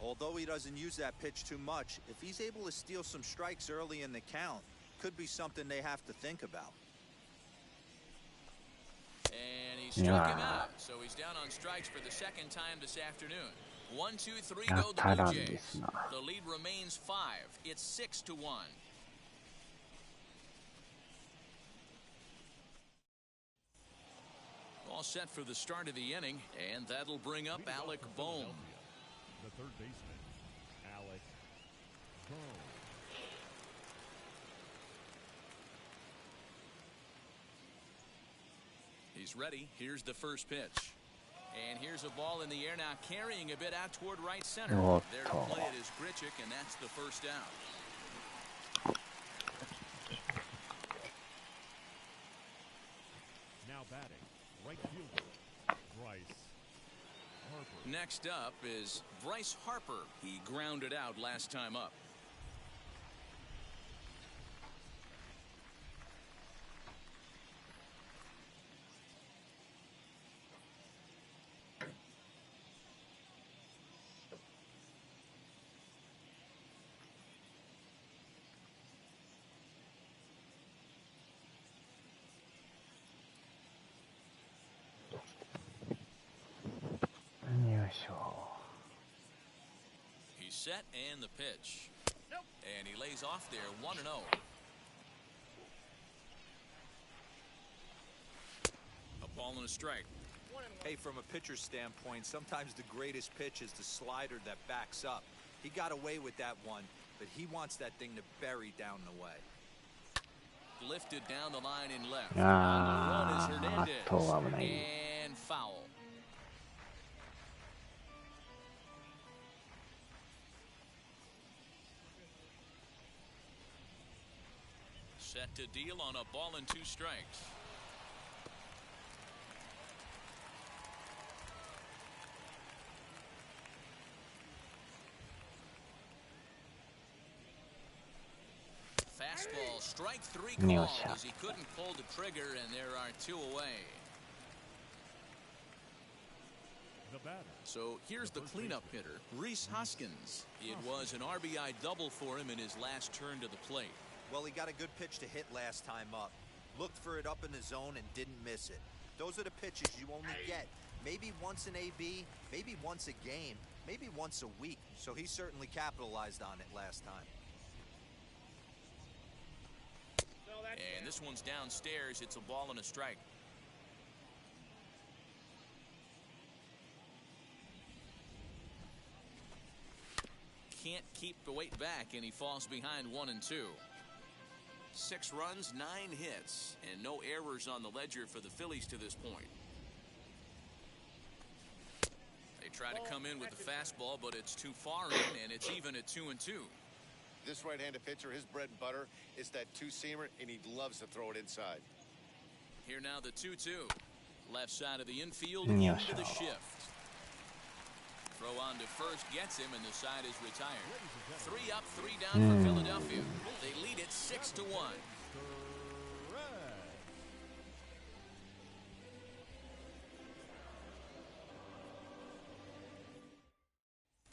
Although he doesn't use that pitch too much, if he's able to steal some strikes early in the count, could be something they have to think about. And he struck him out, so he's down on strikes for the second time this afternoon. 1, 2, 3 go the Blue Jays. The lead remains 5. It's 6 to 1. All set for the start of the inning, and that'll bring up Alec Bohm. The third baseman, Alec Bohm. He's ready. Here's the first pitch. And here's a ball in the air now, carrying a bit out toward right center. There to play it is Grichuk, and that's the first out. Now batting, right fielder, Bryce Harper. Next up is Bryce Harper. He grounded out last time up. He's set and the pitch. And he lays off there 1 and 0. A ball and a strike. Hey, from a pitcher's standpoint, sometimes the greatest pitch is the slider that backs up. He got away with that one, but he wants that thing to bury down the way. Lifted down the line in left. On the run is Hernandez. And foul. Set to deal on a ball and 2 strikes. Fastball, strike 3 called as he couldn't pull the trigger, and there are 2 away. The batter. So here's the cleanup hitter, Rhys Hoskins. It was an RBI double for him in his last turn to the plate. Well, he got a good pitch to hit last time up. Looked for it up in the zone and didn't miss it. Those are the pitches you only get Maybe once an AB, maybe once a game, maybe once a week. So he certainly capitalized on it last time. And this one's downstairs. It's a ball and a strike. Can't keep the weight back, and he falls behind 1-2. 6 runs, 9 hits, and no errors on the ledger for the Phillies to this point. They try to come in with the fastball, but it's too far in, and it's even at 2-2. This right-handed pitcher, his bread and butter is that two-seamer, and he loves to throw it inside. Here now the 2-2. Left side of the infield into the shift. Throw on to first gets him, and the side is retired. 3 up, 3 down for Philadelphia. They lead it 6-1.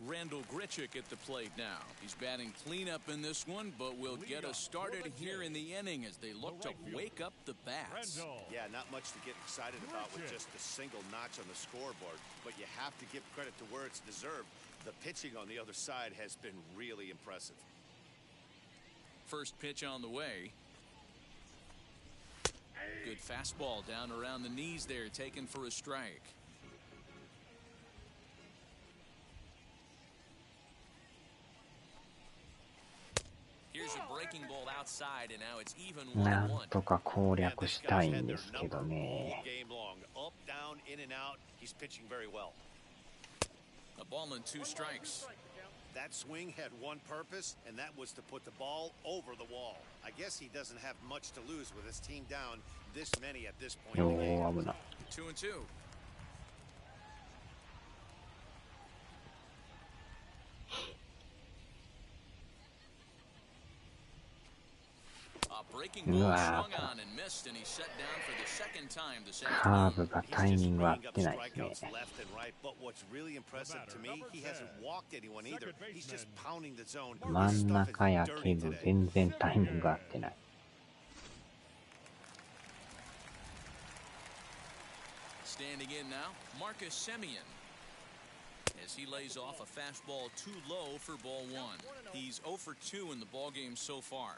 Randall Grichuk at the plate now. He's batting cleanup in this one, but will get us started here in the inning as they look to wake up the bats. Yeah, not much to get excited about with just a single notch on the scoreboard, but you have to give credit to where it's deserved. The pitching on the other side has been really impressive. First pitch on the way. Good fastball down around the knees there, taken for a strike. Here's a breaking ball outside, and now it's even 1-1. なんとか攻略したいんですけどね。 Up, down, in and out. He's pitching very well. A ball and 2 strikes. That swing had one purpose, and that was to put the ball over the wall. I guess he doesn't have much to lose with his team down this many at this point in the game. 危ない。 2-2. Breaking ball swung on and missed, and he set down for the second time this afternoon. カーブがタイミング合ってないですね。 Left and right, but what's really impressive to me, he hasn't walked anyone either. He's just pounding the zone. 真ん中やけど全然タイミング合ってない。 Standing in now, Marcus Semien. As he lays off a fastball too low for ball 1. He's 0 for 2 in the ballgame so far.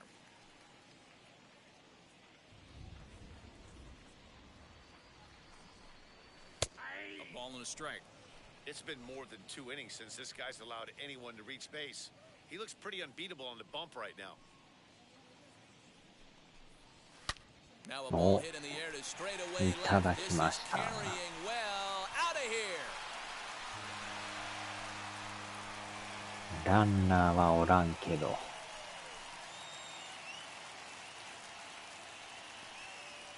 A ball and a strike. It's been more than 2 innings since this guy's allowed anyone to reach base. He looks pretty unbeatable on the bump right now. Now a ball hit in the air to straightaway left. This is carrying well. Out of here. ランナーはおらんけど。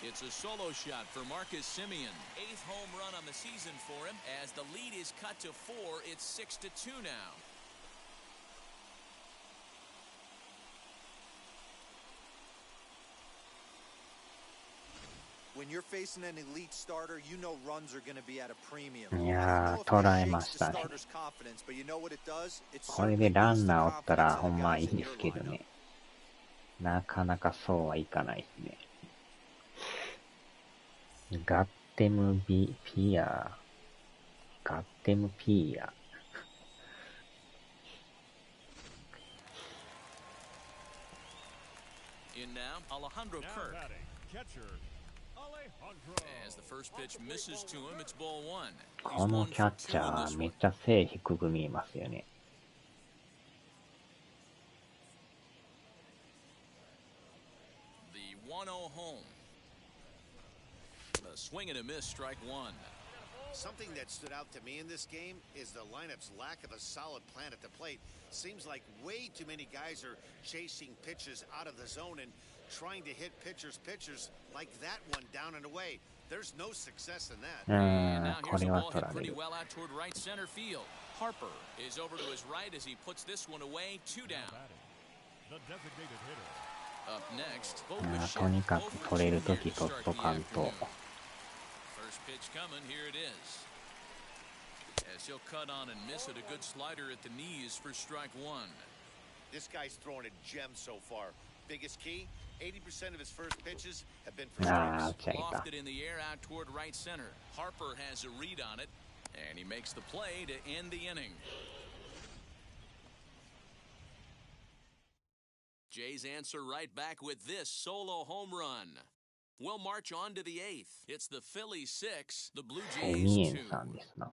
It's a solo shot for Marcus Semien. 8th home run on the season for him. As the lead is cut to 4, it's 6-2 now. When you're facing an elite starter, you know runs are going to be at a premium. いやー、捉えましたね。 But you know what it does? これでランナーおったらほんまいいんですけどね。なかなかそうはいかないですね。ガッテムピア。ガッテムピア。In now, Alejandro Now Kirk. batting, catcher Alejandro. As the first pitch misses to him, it's ball 1. このキャッチャーめっちゃ背低く見えますよね。The 1-0 home. A swing and a miss, strike 1. Something that stood out to me in this game is the lineup's lack of a solid plan at the plate. Seems like way too many guys are chasing pitches out of the zone and trying to hit pitchers like that one down and away. There's no success in that. And now here's a ball hit pretty well out toward right center field. Harper is over to his right as he puts this one away. 2 down. The designated hitter. Up next, とにかく取れるとき取っとかんと。 First pitch coming, here it is. As he'll cut on and miss it, a good slider at the knees for strike 1. This guy's throwing a gem so far. Biggest key, 80% of his first pitches have been for ああ、 strikes. 打ち上げた。 Lofted in the air out toward right center. Harper has a read on it, and he makes the play to end the inning. Jays answer right back with this solo home run. We'll march on to the eighth. It's the Phillies 6, the Blue お Jays みえん 2. さんですな。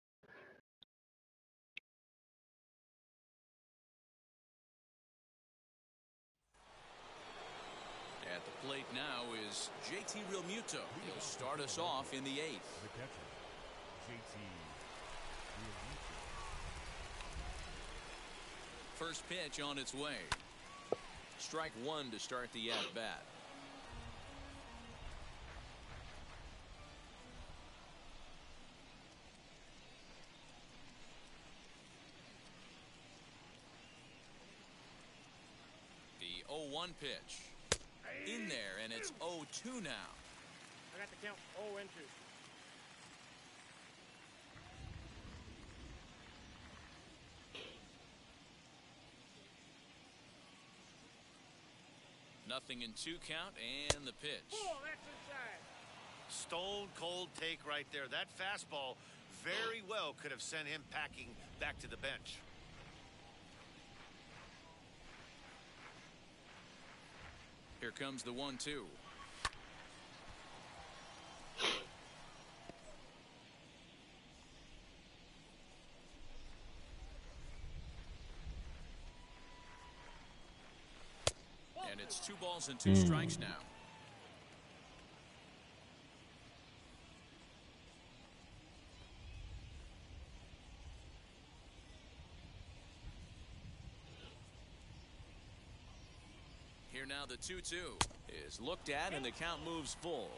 At the plate now is JT Realmuto. He'll start us off in the eighth. The catcher, JT Realmuto. First pitch on its way. Strike one to start the at-bat. The 0-1 pitch. In there, and it's 0-2 now. I got the count 0-2. Nothing in 2 count, and the pitch. Oh, that's inside. Stone cold take right there. That fastball very well could have sent him packing back to the bench. Here comes the 1-2. And it's 2 balls and 2 strikes now. Here now the 2-2 is looked at and the count moves full.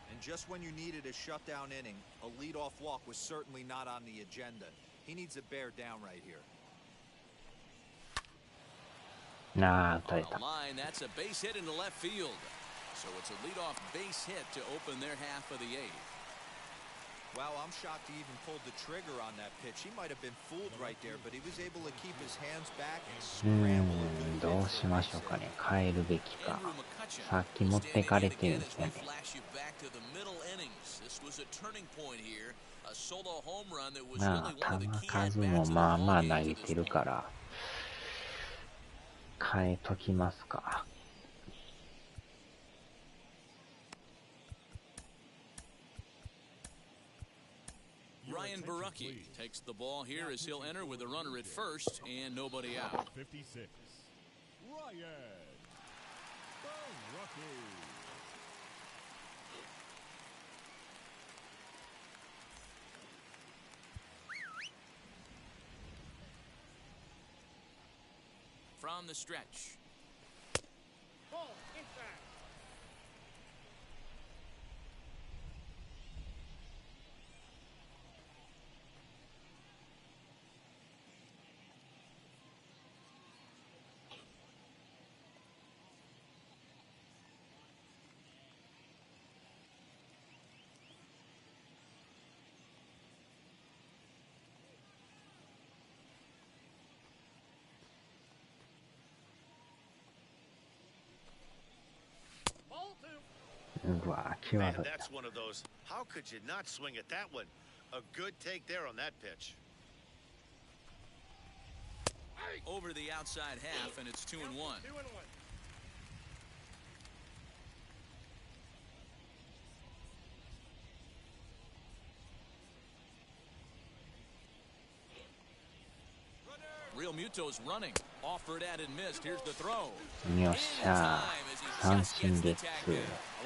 And just when you needed a shutdown inning, a leadoff walk was certainly not on the agenda. He needs to bear down right here. なあ、打たれ On た。 a line, that's a base hit into left field. So it's a leadoff base hit to open their half of the eighth. Wow, I'm shocked he even pulled the trigger on that pitch. He might have been fooled right there, but he was able to keep his hands back and う scramble ん、 a ど good うしましょうかね。変えるべきか。 Andrew McCutcheon さっき持ってかれてるんですよ standing ね。 in again as we flash you back to the middle innings. This was a turning point here. A solo home run that was ま really あ、 one of the 球 key 数 at も bats of the まあまあ ball 投 game げ to て this る point. から、変えときますか。Ryan Barucki takes the ball here as he'll enter with a runner at first and nobody out. 56. Ryan Barucki. From the stretch. Ball inside. Ball 2. うわ、際 Man, どいな。 that's one of those. How could you not swing at that one? A good take there on that pitch. Over the outside half, and it's 2-1. 2-1. Realmuto's running. Offered at and missed. Here's the throw. よっしゃー。三振ゲッツー。 A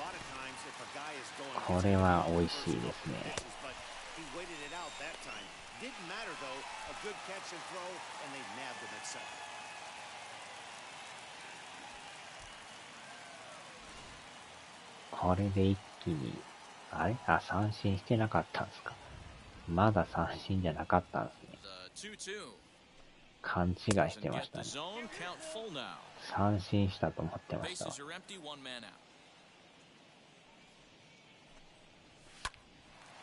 lot of times, if a guy is going これは美味しいですね。 but he waited it out that time. Didn't matter though. A good catch and throw, and they nabbed him at second. これで一気に、あれあ、三振してなかったんですか。まだ三振じゃなかったんですね。 The 2-2. 勘違いしてましたね。 Zone, count full now. 三振したと思ってましたわ。 Bases are empty, 1 man out.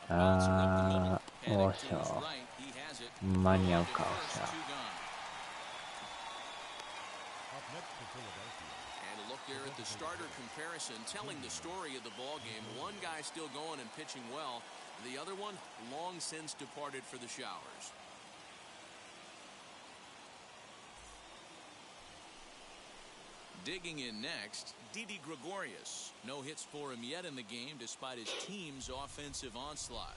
あー、おっ Heading し to his ゃ right, he has it. 間に合うか、おっ First, しゃ 2 gone. Up next to Philadelphia. And a look there at the starter comparison, telling the story of the ball game. One guy still going and pitching well. The other one long since departed for the showers. Digging in next, Didi Gregorius. No hits for him yet in the game despite his team's offensive onslaught.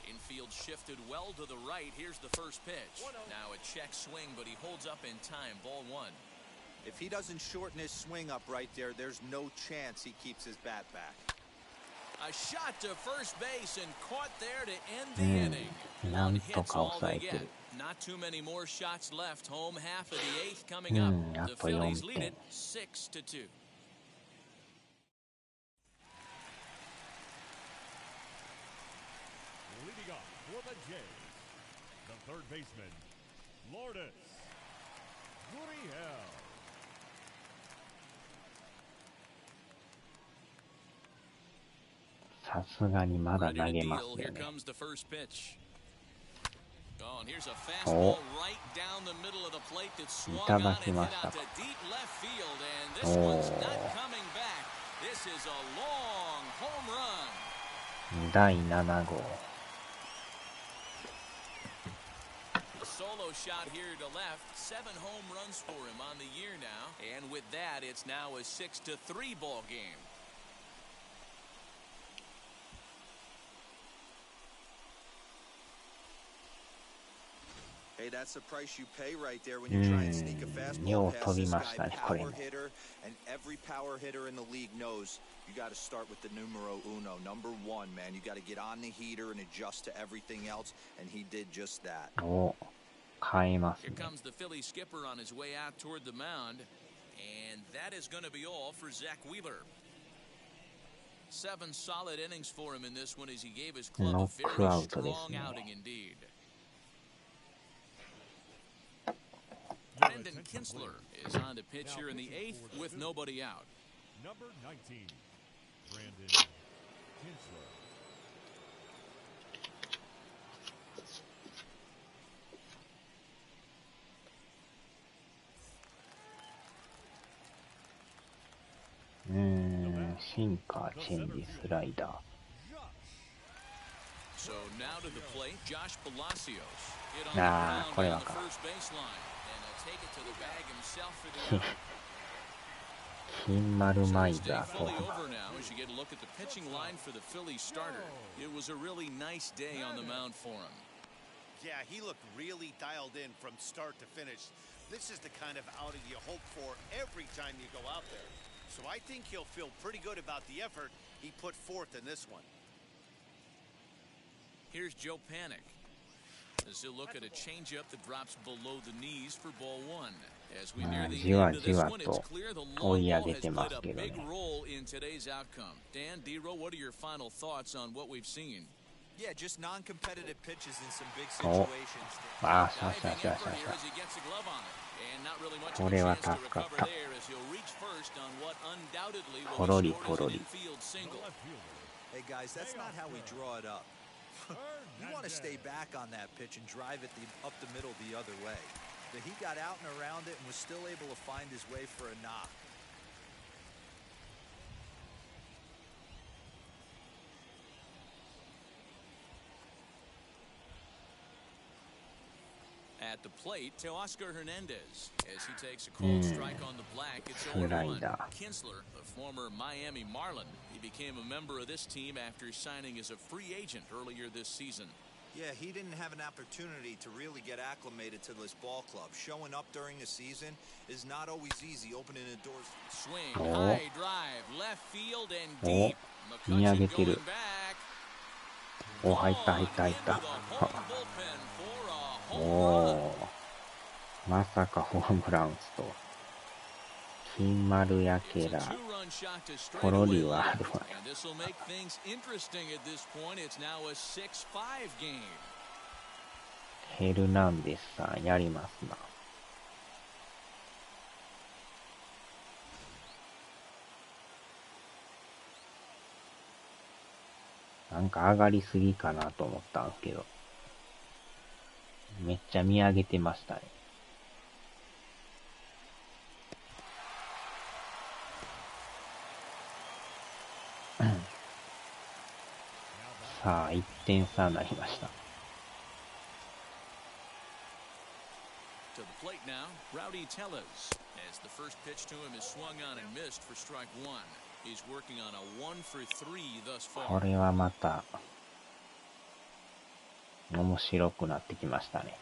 Infield shifted well to the right. Here's the first pitch. Now a check swing, but he holds up in time. Ball one. If he doesn't shorten his swing up right there, there's no chance he keeps his bat back. A shot to first base and caught there to end the inning. One hit's all they get. Not too many more shots left. Home half of the eighth coming up. The Phillies lead it 6-2. Leading off for the Jays, the third baseman, Lourdes Gurriel. さすがにまだ投げますよね。お、いただきましたか。おー、第7号。Solo shot here to left. 7 home runs for him on the year now. And with that, it's now a 6-3 ball game. Hey, that's the price you pay right there when you try and sneak a fastball past this guy, power hitter, and every power hitter in the league knows you got to start with the numero uno, number 1, man. You got to get on the heater and adjust to everything else, and he did just that. Oh, 変えますね。 Here comes the Philly skipper on his way out toward the mound, and that is going to be all for Zach Wheeler. 7 solid innings for him in this one as he gave his club a very strong outing indeed. Brendan Kinsler is on to pitch here in the 8th with nobody out. Number 19, Brandon Kinsler. Sinker, change, slider. So now to the plate, Josh Palacios. Hit on the ground on the first baseline. Take it to the bag himself for the out. 金丸マイザーと。 Fully over now as you get a look at the pitching line for the Phillies starter. It was a really nice day on the mound for him. Yeah, he looked really dialed in from start to finish. This is the kind of outing you hope for every time you go out there. So I think he'll feel pretty good about the effort he put forth in this one. Here's Joe Panik. As he'll look at a changeup that drops below the knees for ball 1. As we near the end of this one, it's clear the long ball has played a big role in today's outcome. Dan, D-Row, what are your final thoughts on what we've seen? Yeah, just non-competitive pitches in some big situations. ああ、さあさあさあさあ。これは助かった。ポロリポロリ。 Hey guys, that's not how we draw it up. You want to stay back on that pitch and drive it up the middle the other way. But he got out and around it and was still able to find his way for a knock. At the plate, Teoscar Hernandez. As he takes a cold strike on the black, it's 0-1. Kinsler, the former Miami Marlin, he became a member of this team after signing as a free agent earlier this season. Yeah, he didn't have an opportunity to really get acclimated to this ball club. Showing up during the season is not always easy, opening the doors. Swing, high drive, left field and deep. McCutcheon going back. お、入った入った入った。おお、まさかホームラン打つと。金丸やけら、ポロリはあるわ。ヘルナンデスさんやりますな。なんか上がりすぎかなと思ったんですけど。めっちゃ見上げてましたね。さあ、1点差になりました。To the plate now, Rowdy Tellez. As the first pitch to him is swung on and missed for strike one. He's working on a 1-for-3 thus far. これはまた面白くなってきましたね。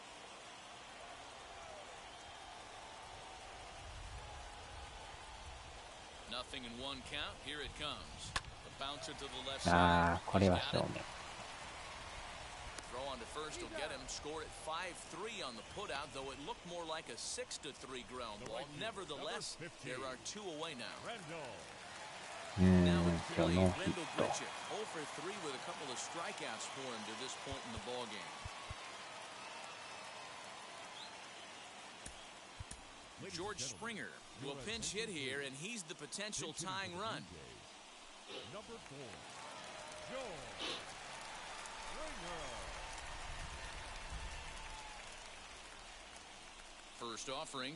Nothing in one count. Here it comes. The bouncer to the left あ side. あ、これは正面。Throw on to first will get him. Score at 5-3 on the putout, though it looked more like a 6-3 ground ball. Nevertheless, there are two away now. Now in 今 play, 日ノーヒッ Rendell ト。 Grichuk, 0-for-3 with a couple of strikeouts for him to this point in the ball game. George Springer will pinch hit here, and he's the potential tying run. Number 4, George Springer. First offering,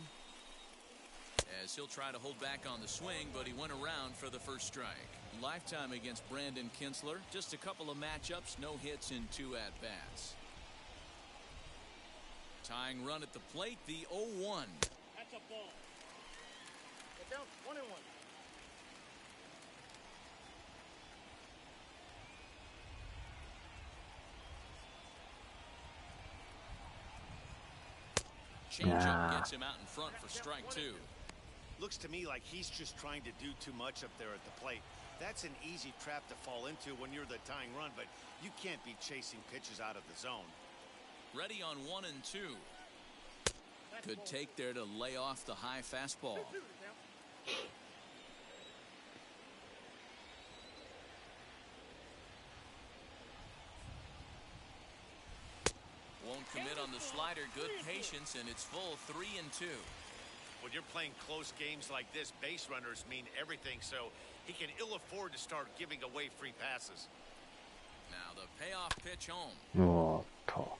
as he'll try to hold back on the swing, but he went around for the first strike. Lifetime against Brandon Kinsler. Just a couple of matchups, no hits in 2 at-bats. Tying run at the plate, the 0-1. That's a ball. Get down 1-1. Changeup gets him out in front for strike 2. Looks to me like he's just trying to do too much up there at the plate. That's an easy trap to fall into when you're the tying run, but you can't be chasing pitches out of the zone. Ready on 1-2. Good take there to lay off the high fastball. Won't commit on the slider. Good patience, and it's full 3-2. When you're playing close games like this, base runners mean everything, so he can ill afford to start giving away free passes. Now the payoff pitch home. おーっと。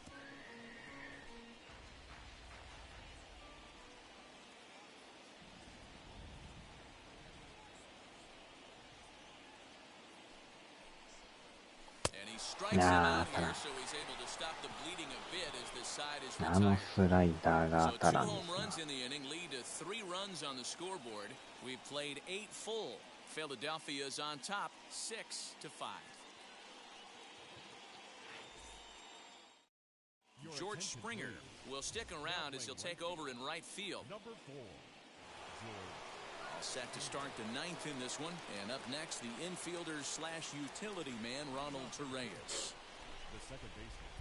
And he strikes him out here, so he's able to stop the bleeding a bit as this side is あの retired. スライダーが So 当た 2 らんで home すな。 runs in the inning lead to 3 runs on the scoreboard. We've played 8 full. Philadelphia is on top, 6-5. George Springer will stick around as he'll take over in right field. Number 4, George. All set to start the 9th in this one. And up next, the infielder/utility man, Ronald Torreyes. The second baseman,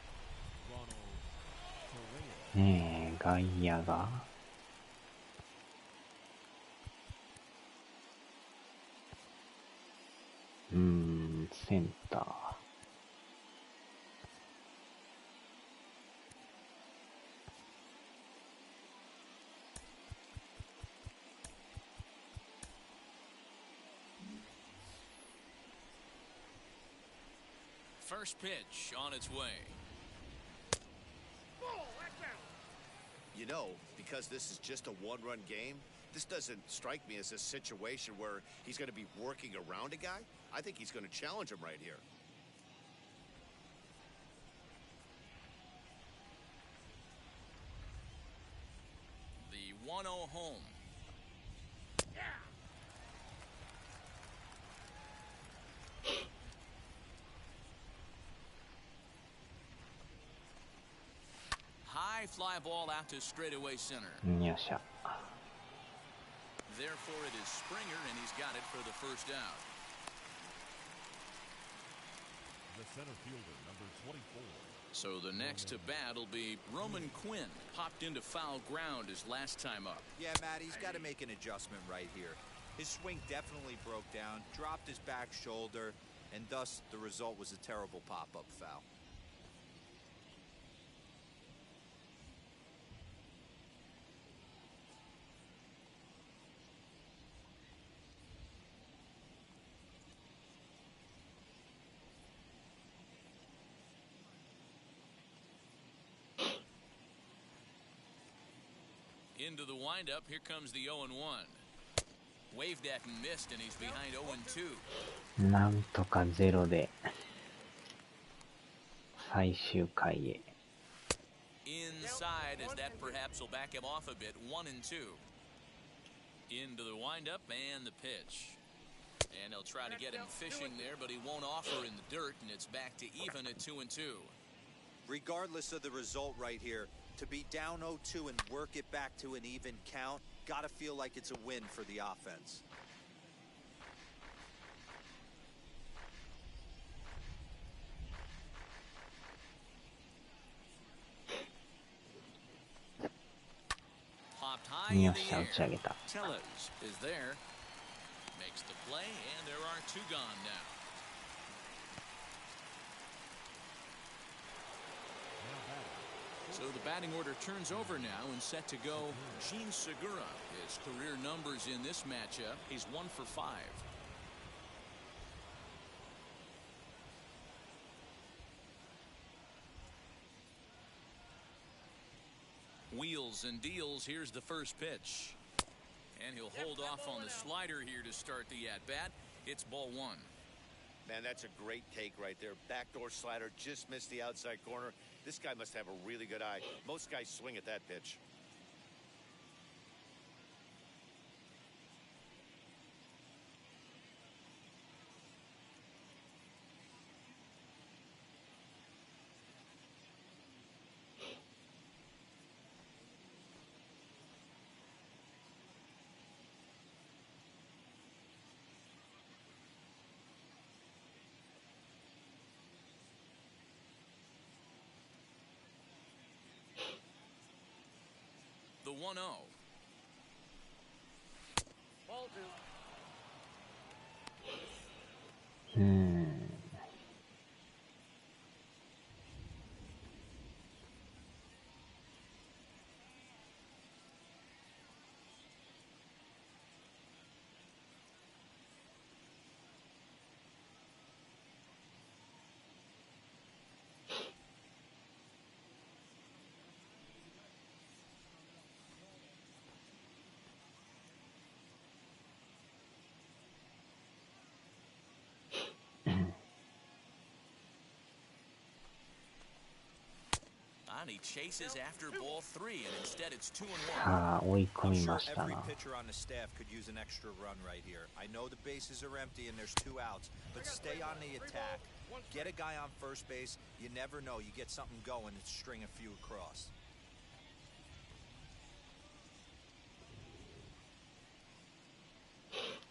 Ronald Torreyes. ねえ、外野が。センター。First pitch on its way. Ball, that's out. You know, because this is just a one-run game, this doesn't strike me as a situation where he's going to be working around a guy. I think he's going to challenge him right here. The 1-0 home. High fly ball out to straightaway center. よっしゃ。 Therefore, it is Springer, and he's got it for the first out. The center fielder, number 24. So the next to bat will be Roman Quinn. Popped into foul ground his last time up. Yeah, Matt, he's got to make an adjustment right here. His swing definitely broke down, dropped his back shoulder, and thus the result was a terrible pop-up foul. Into the windup, here comes the 0-1. Waved at and missed, and he's behind 0-2. なんとかゼロで最終回へ。Inside as that perhaps will back him off a bit. 1-2. Into the windup and the pitch. And he'll try to get him fishing there, but he won't offer in the dirt, and it's back to even at 2-2. Regardless of the result right here, to be down 0-2 and work it back to an even count, gotta feel like it's a win for the offense. Popped high in the air. 打ち上げた。 Tellez is there. Makes the play, and there are two gone now. So the batting order turns over now and set to go. Gene Segura, his career numbers in this matchup, he's 1 for 5. Wheels and deals. Here's the first pitch. And he'll hold off on the slider here to start the at-bat. It's ball 1. Man, that's a great take right there. Backdoor slider just missed the outside corner. This guy must have a really good eye. Most guys swing at that pitch. The 1-0. Ball 2. And he chases after ball 3, and instead it's 2-1. さあ、追い込 I'm み sure ました every な。 pitcher on the staff could use an extra run right here. I know the bases are empty and there's 2 outs, but stay on the attack. Get a guy on first base. You never know. You get something going and string a few across.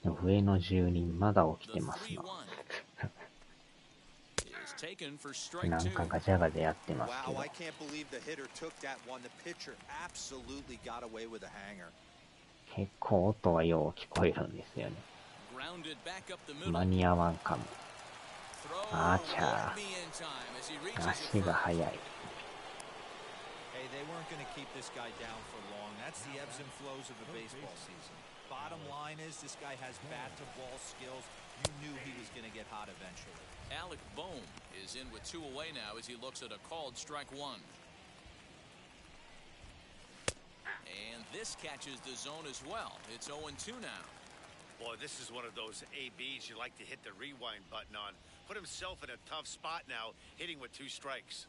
上の住人まだ起き The てますな。 3-1 is taken for strike なん 2. かガチャガチャやってますけ Wow, ど I。can't believe the hitter took that one. The pitcher absolutely got away with a hanger. 結構音はよう聞こえるんですよね。 Grounded back up the middle. 間に合わんかも。 Throw あちゃ won't be in time as he reaches ー。 it 足が first. 速い。 Hey, they weren't going to keep this guy down for long. That's the ebbs and flows of a baseball season. Bottom line is this guy has bat-to-ball skills. You knew he was going to get hot eventually. Alec Bohm is in with 2 away now as he looks at a called strike 1. And this catches the zone as well. It's 0-2 now. Boy, this is one of those ABs you like to hit the rewind button on. Put himself in a tough spot now, hitting with 2 strikes.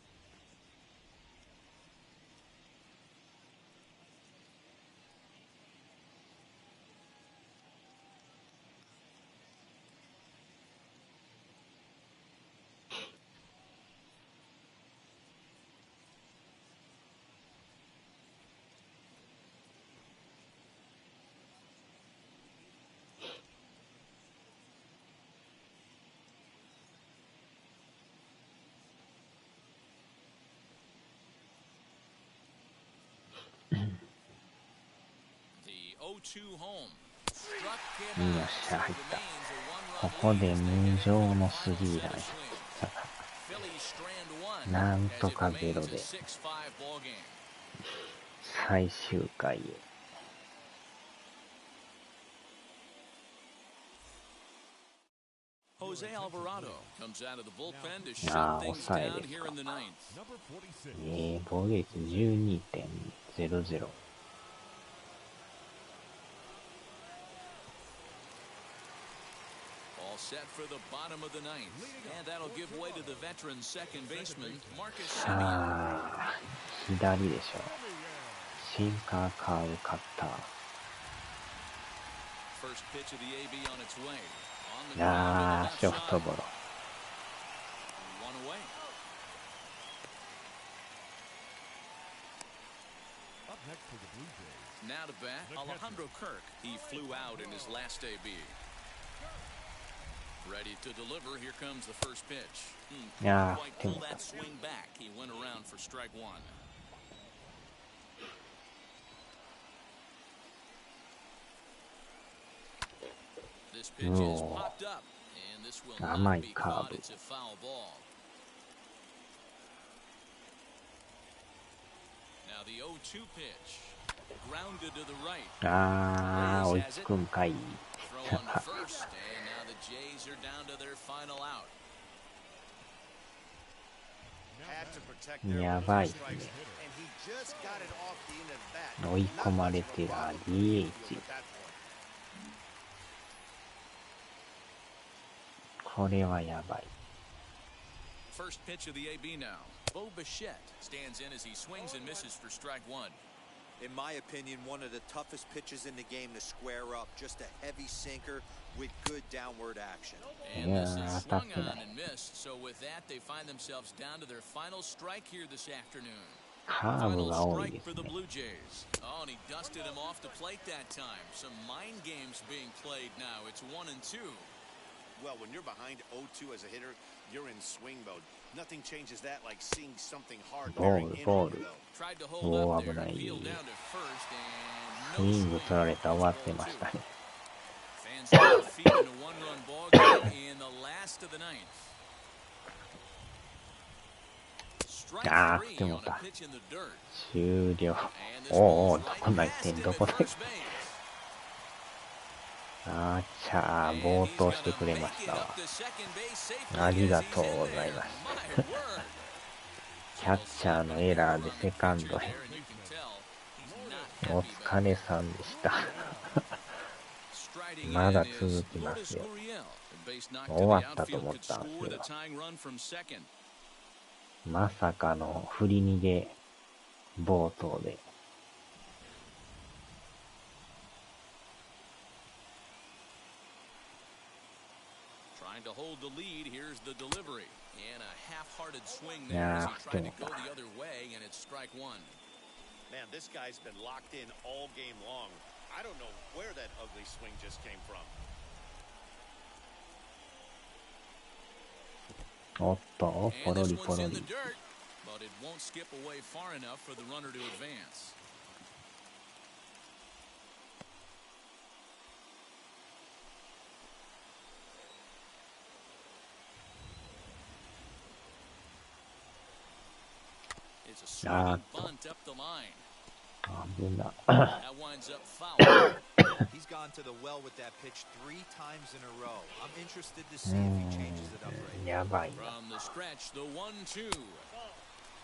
The 0-2 home. Struck him よ out. っしゃ、入っ Remains た。 a こ 1-run こ lead で as they 無 get 情の a スリ full ーラ set ン of。swings. Phillies strand 1なんと as it かゼロ remains a で 6-5 ball game. 最終回へ。Jose Alvarado comes out of the bullpen to Ah, shut things offside down です here か。 in the ninth. Number 46. 防御率 12.00。All set set for the bottom of the ninth, and that'll give way to the veteran second baseman, Marcus Semien. ああ、左でしょ。シンカーカーブカッター。First pitch of the AB on its way. On the ああ、 ground ショ to the フ left ト side. ゴロ。One away. Up next for the Blue Jays. Now to bat, Alejandro Kirk. He flew out in his last AB. Ready to deliver. Here comes the first pitch. Yeah, Quite pull that swing back. He went around for strike one. This pitch is popped up, and this will not be caught. It's a foul ball. Now the 0-2 pitch. Grounded to the right. ああ、追いつくんかい。 Throw on to first, and now the Jays are down to their final out. Had to protect their やばいです strikes, ね。 and he just got it off the end of the bat. 追い込まれてら DH。 At that point. これはやばい。 First pitch of the AB now. Bo Bichette stands in as he swings and misses for strike one. In my opinion, one of the toughest pitches in the game to square up. Just a heavy sinker with good downward action. And this Yeah, is swung that's on it. and missed. So with that, they find themselves down to their final strike here this afternoon. カーブ Final が多い strike で for す the ね。 Blue Jays. Oh, and he dusted him off the plate that time. Some mind games being played now. It's 1-2. Well, when you're behind 0-2 as a hitter, you're in swing mode. Nothing changes that like seeing something hard bearing in on you, though. Tried to hold Oh, up there. 危ない。 Peeled down to first ス and イ no ング swing. 取られたら終わってましたね。 Fans on their feet in a one-run ball game in the last of the ninth. Strike three on a pitch in the dirt. 終了。 And this おうおう、 ball's ど right こ泣い past てん him ど at こ泣いてん first base. あーちゃー、暴投してくれましたわ。ありがとうございます。キャッチャーのエラーでセカンドへ。お疲れさんでした。まだ続きますよ。終わったと思ったんですよ。まさかの振り逃げ暴投で。Trying to hold the lead. Here's the delivery. And a half-hearted swing there as he tried to go the other way, and it's strike one. Man, this guy's been locked in all game long. I don't know where that ugly swing just came from. おっと、ポ And ロ this リポ one's ロ in the リ。 dirt, but it won't skip away far enough for the runner to advance. It's a swinging bunt up the line. 危な。 That winds up foul. He's gone to the well with that pitch 3 times in a row. I'm interested to see if he changes it up right. やばいな。 From the stretch, the 1-2.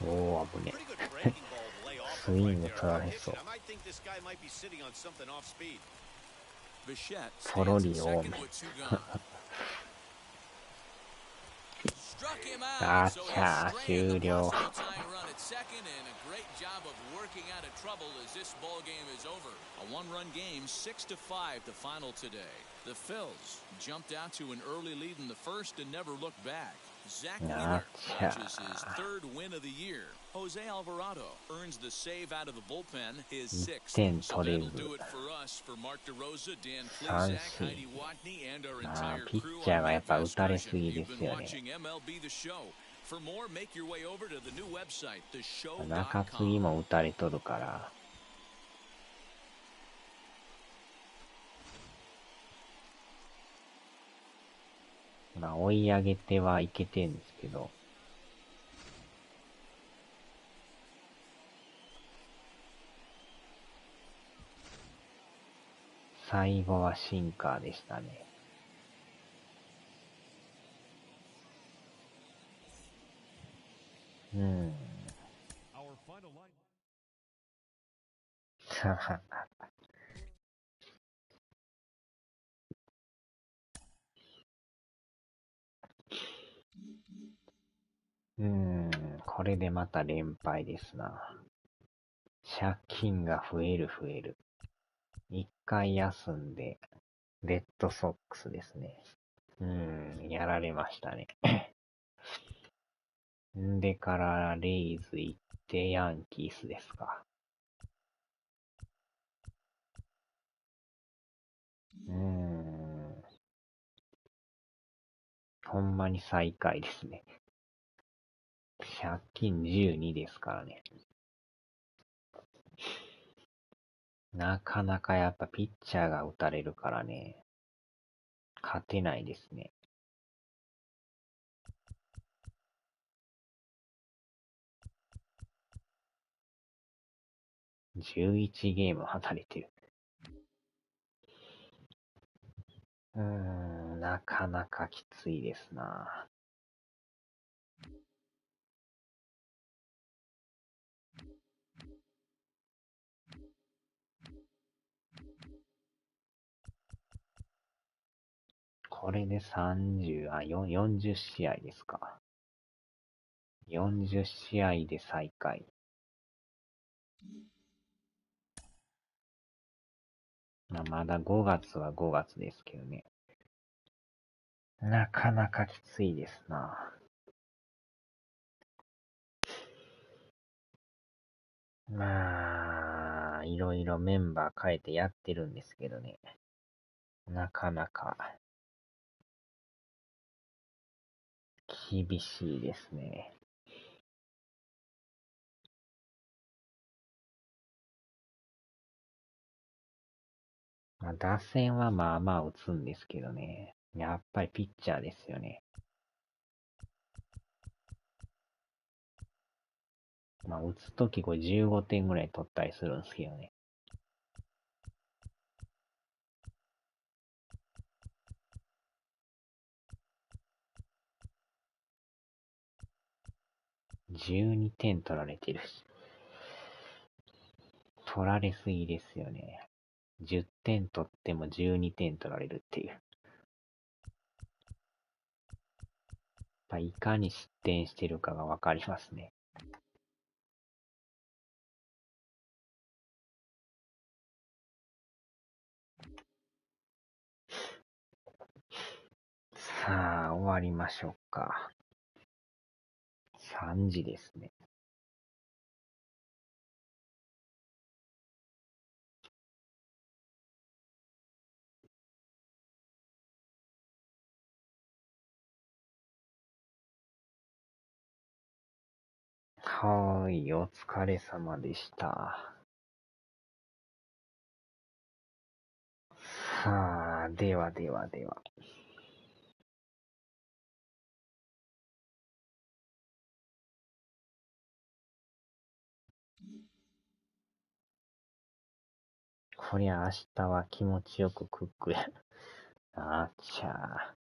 おー、危ね。 Pretty good breaking ball to lay off Swing right there. 取られそう。 I might think this guy might be sitting on something off speed. Bichette ポロ stands リ at 多 second め。 with 2 gone. Struck him あ out, ち so ゃ he'll ー、 strand the 終了。 possible tying run at second, and a great job of working out of trouble as this ball game is over. A one-run game, 6-5 the final today. The Phils jumped out to an early lead in the first and never looked back. Zach Wheeler notches his 3rd win of the year. Jose Alvarado earns the save out of the bullpen, his 6th. 点 So 取れ that'll ず。 do it for us. For Mark DeRosa, Dan 三 Plezak, 振。 Heidi Watney, and our あ entire ー、ピ crew ッチャー on がやっぱ打 Midwest たれす Version. ぎで You've す been よね。 watching MLB The Show. For more, make your way over to the new website, 中継ぎ theshow.com. も打たれとるから。まあ、追い上げてはいけてんですけど。最後はシンカーでしたね。Our final line. これでまた連敗ですな。借金が増える。一回休んで、レッドソックスですね。やられましたね。んでからレイズ行ってヤンキースですか。ほんまに最下位ですね。借金12ですからね。なかなかやっぱピッチャーが打たれるからね、勝てないですね。11ゲーム離れてる。なかなかきついですな。これで40試合ですか。40試合で最下位。まだ5月は5月ですけどね。なかなかきついですな。まあ、いろいろメンバー変えてやってるんですけどね。なかなか厳しいですね。打線はまあまあ打つんですけどね。やっぱりピッチャーですよね。打つときこれ15点ぐらい取ったりするんですけどね。12点取られてるし。取られすぎですよね。10点取っても12点取られるっていう。いかに失点してるかがわかりますね。さあ、終わりましょうか。3時ですね。はーい、お疲れ様でした。さあ、では。こりゃ明日は気持ちよくクックや。あっちゃー。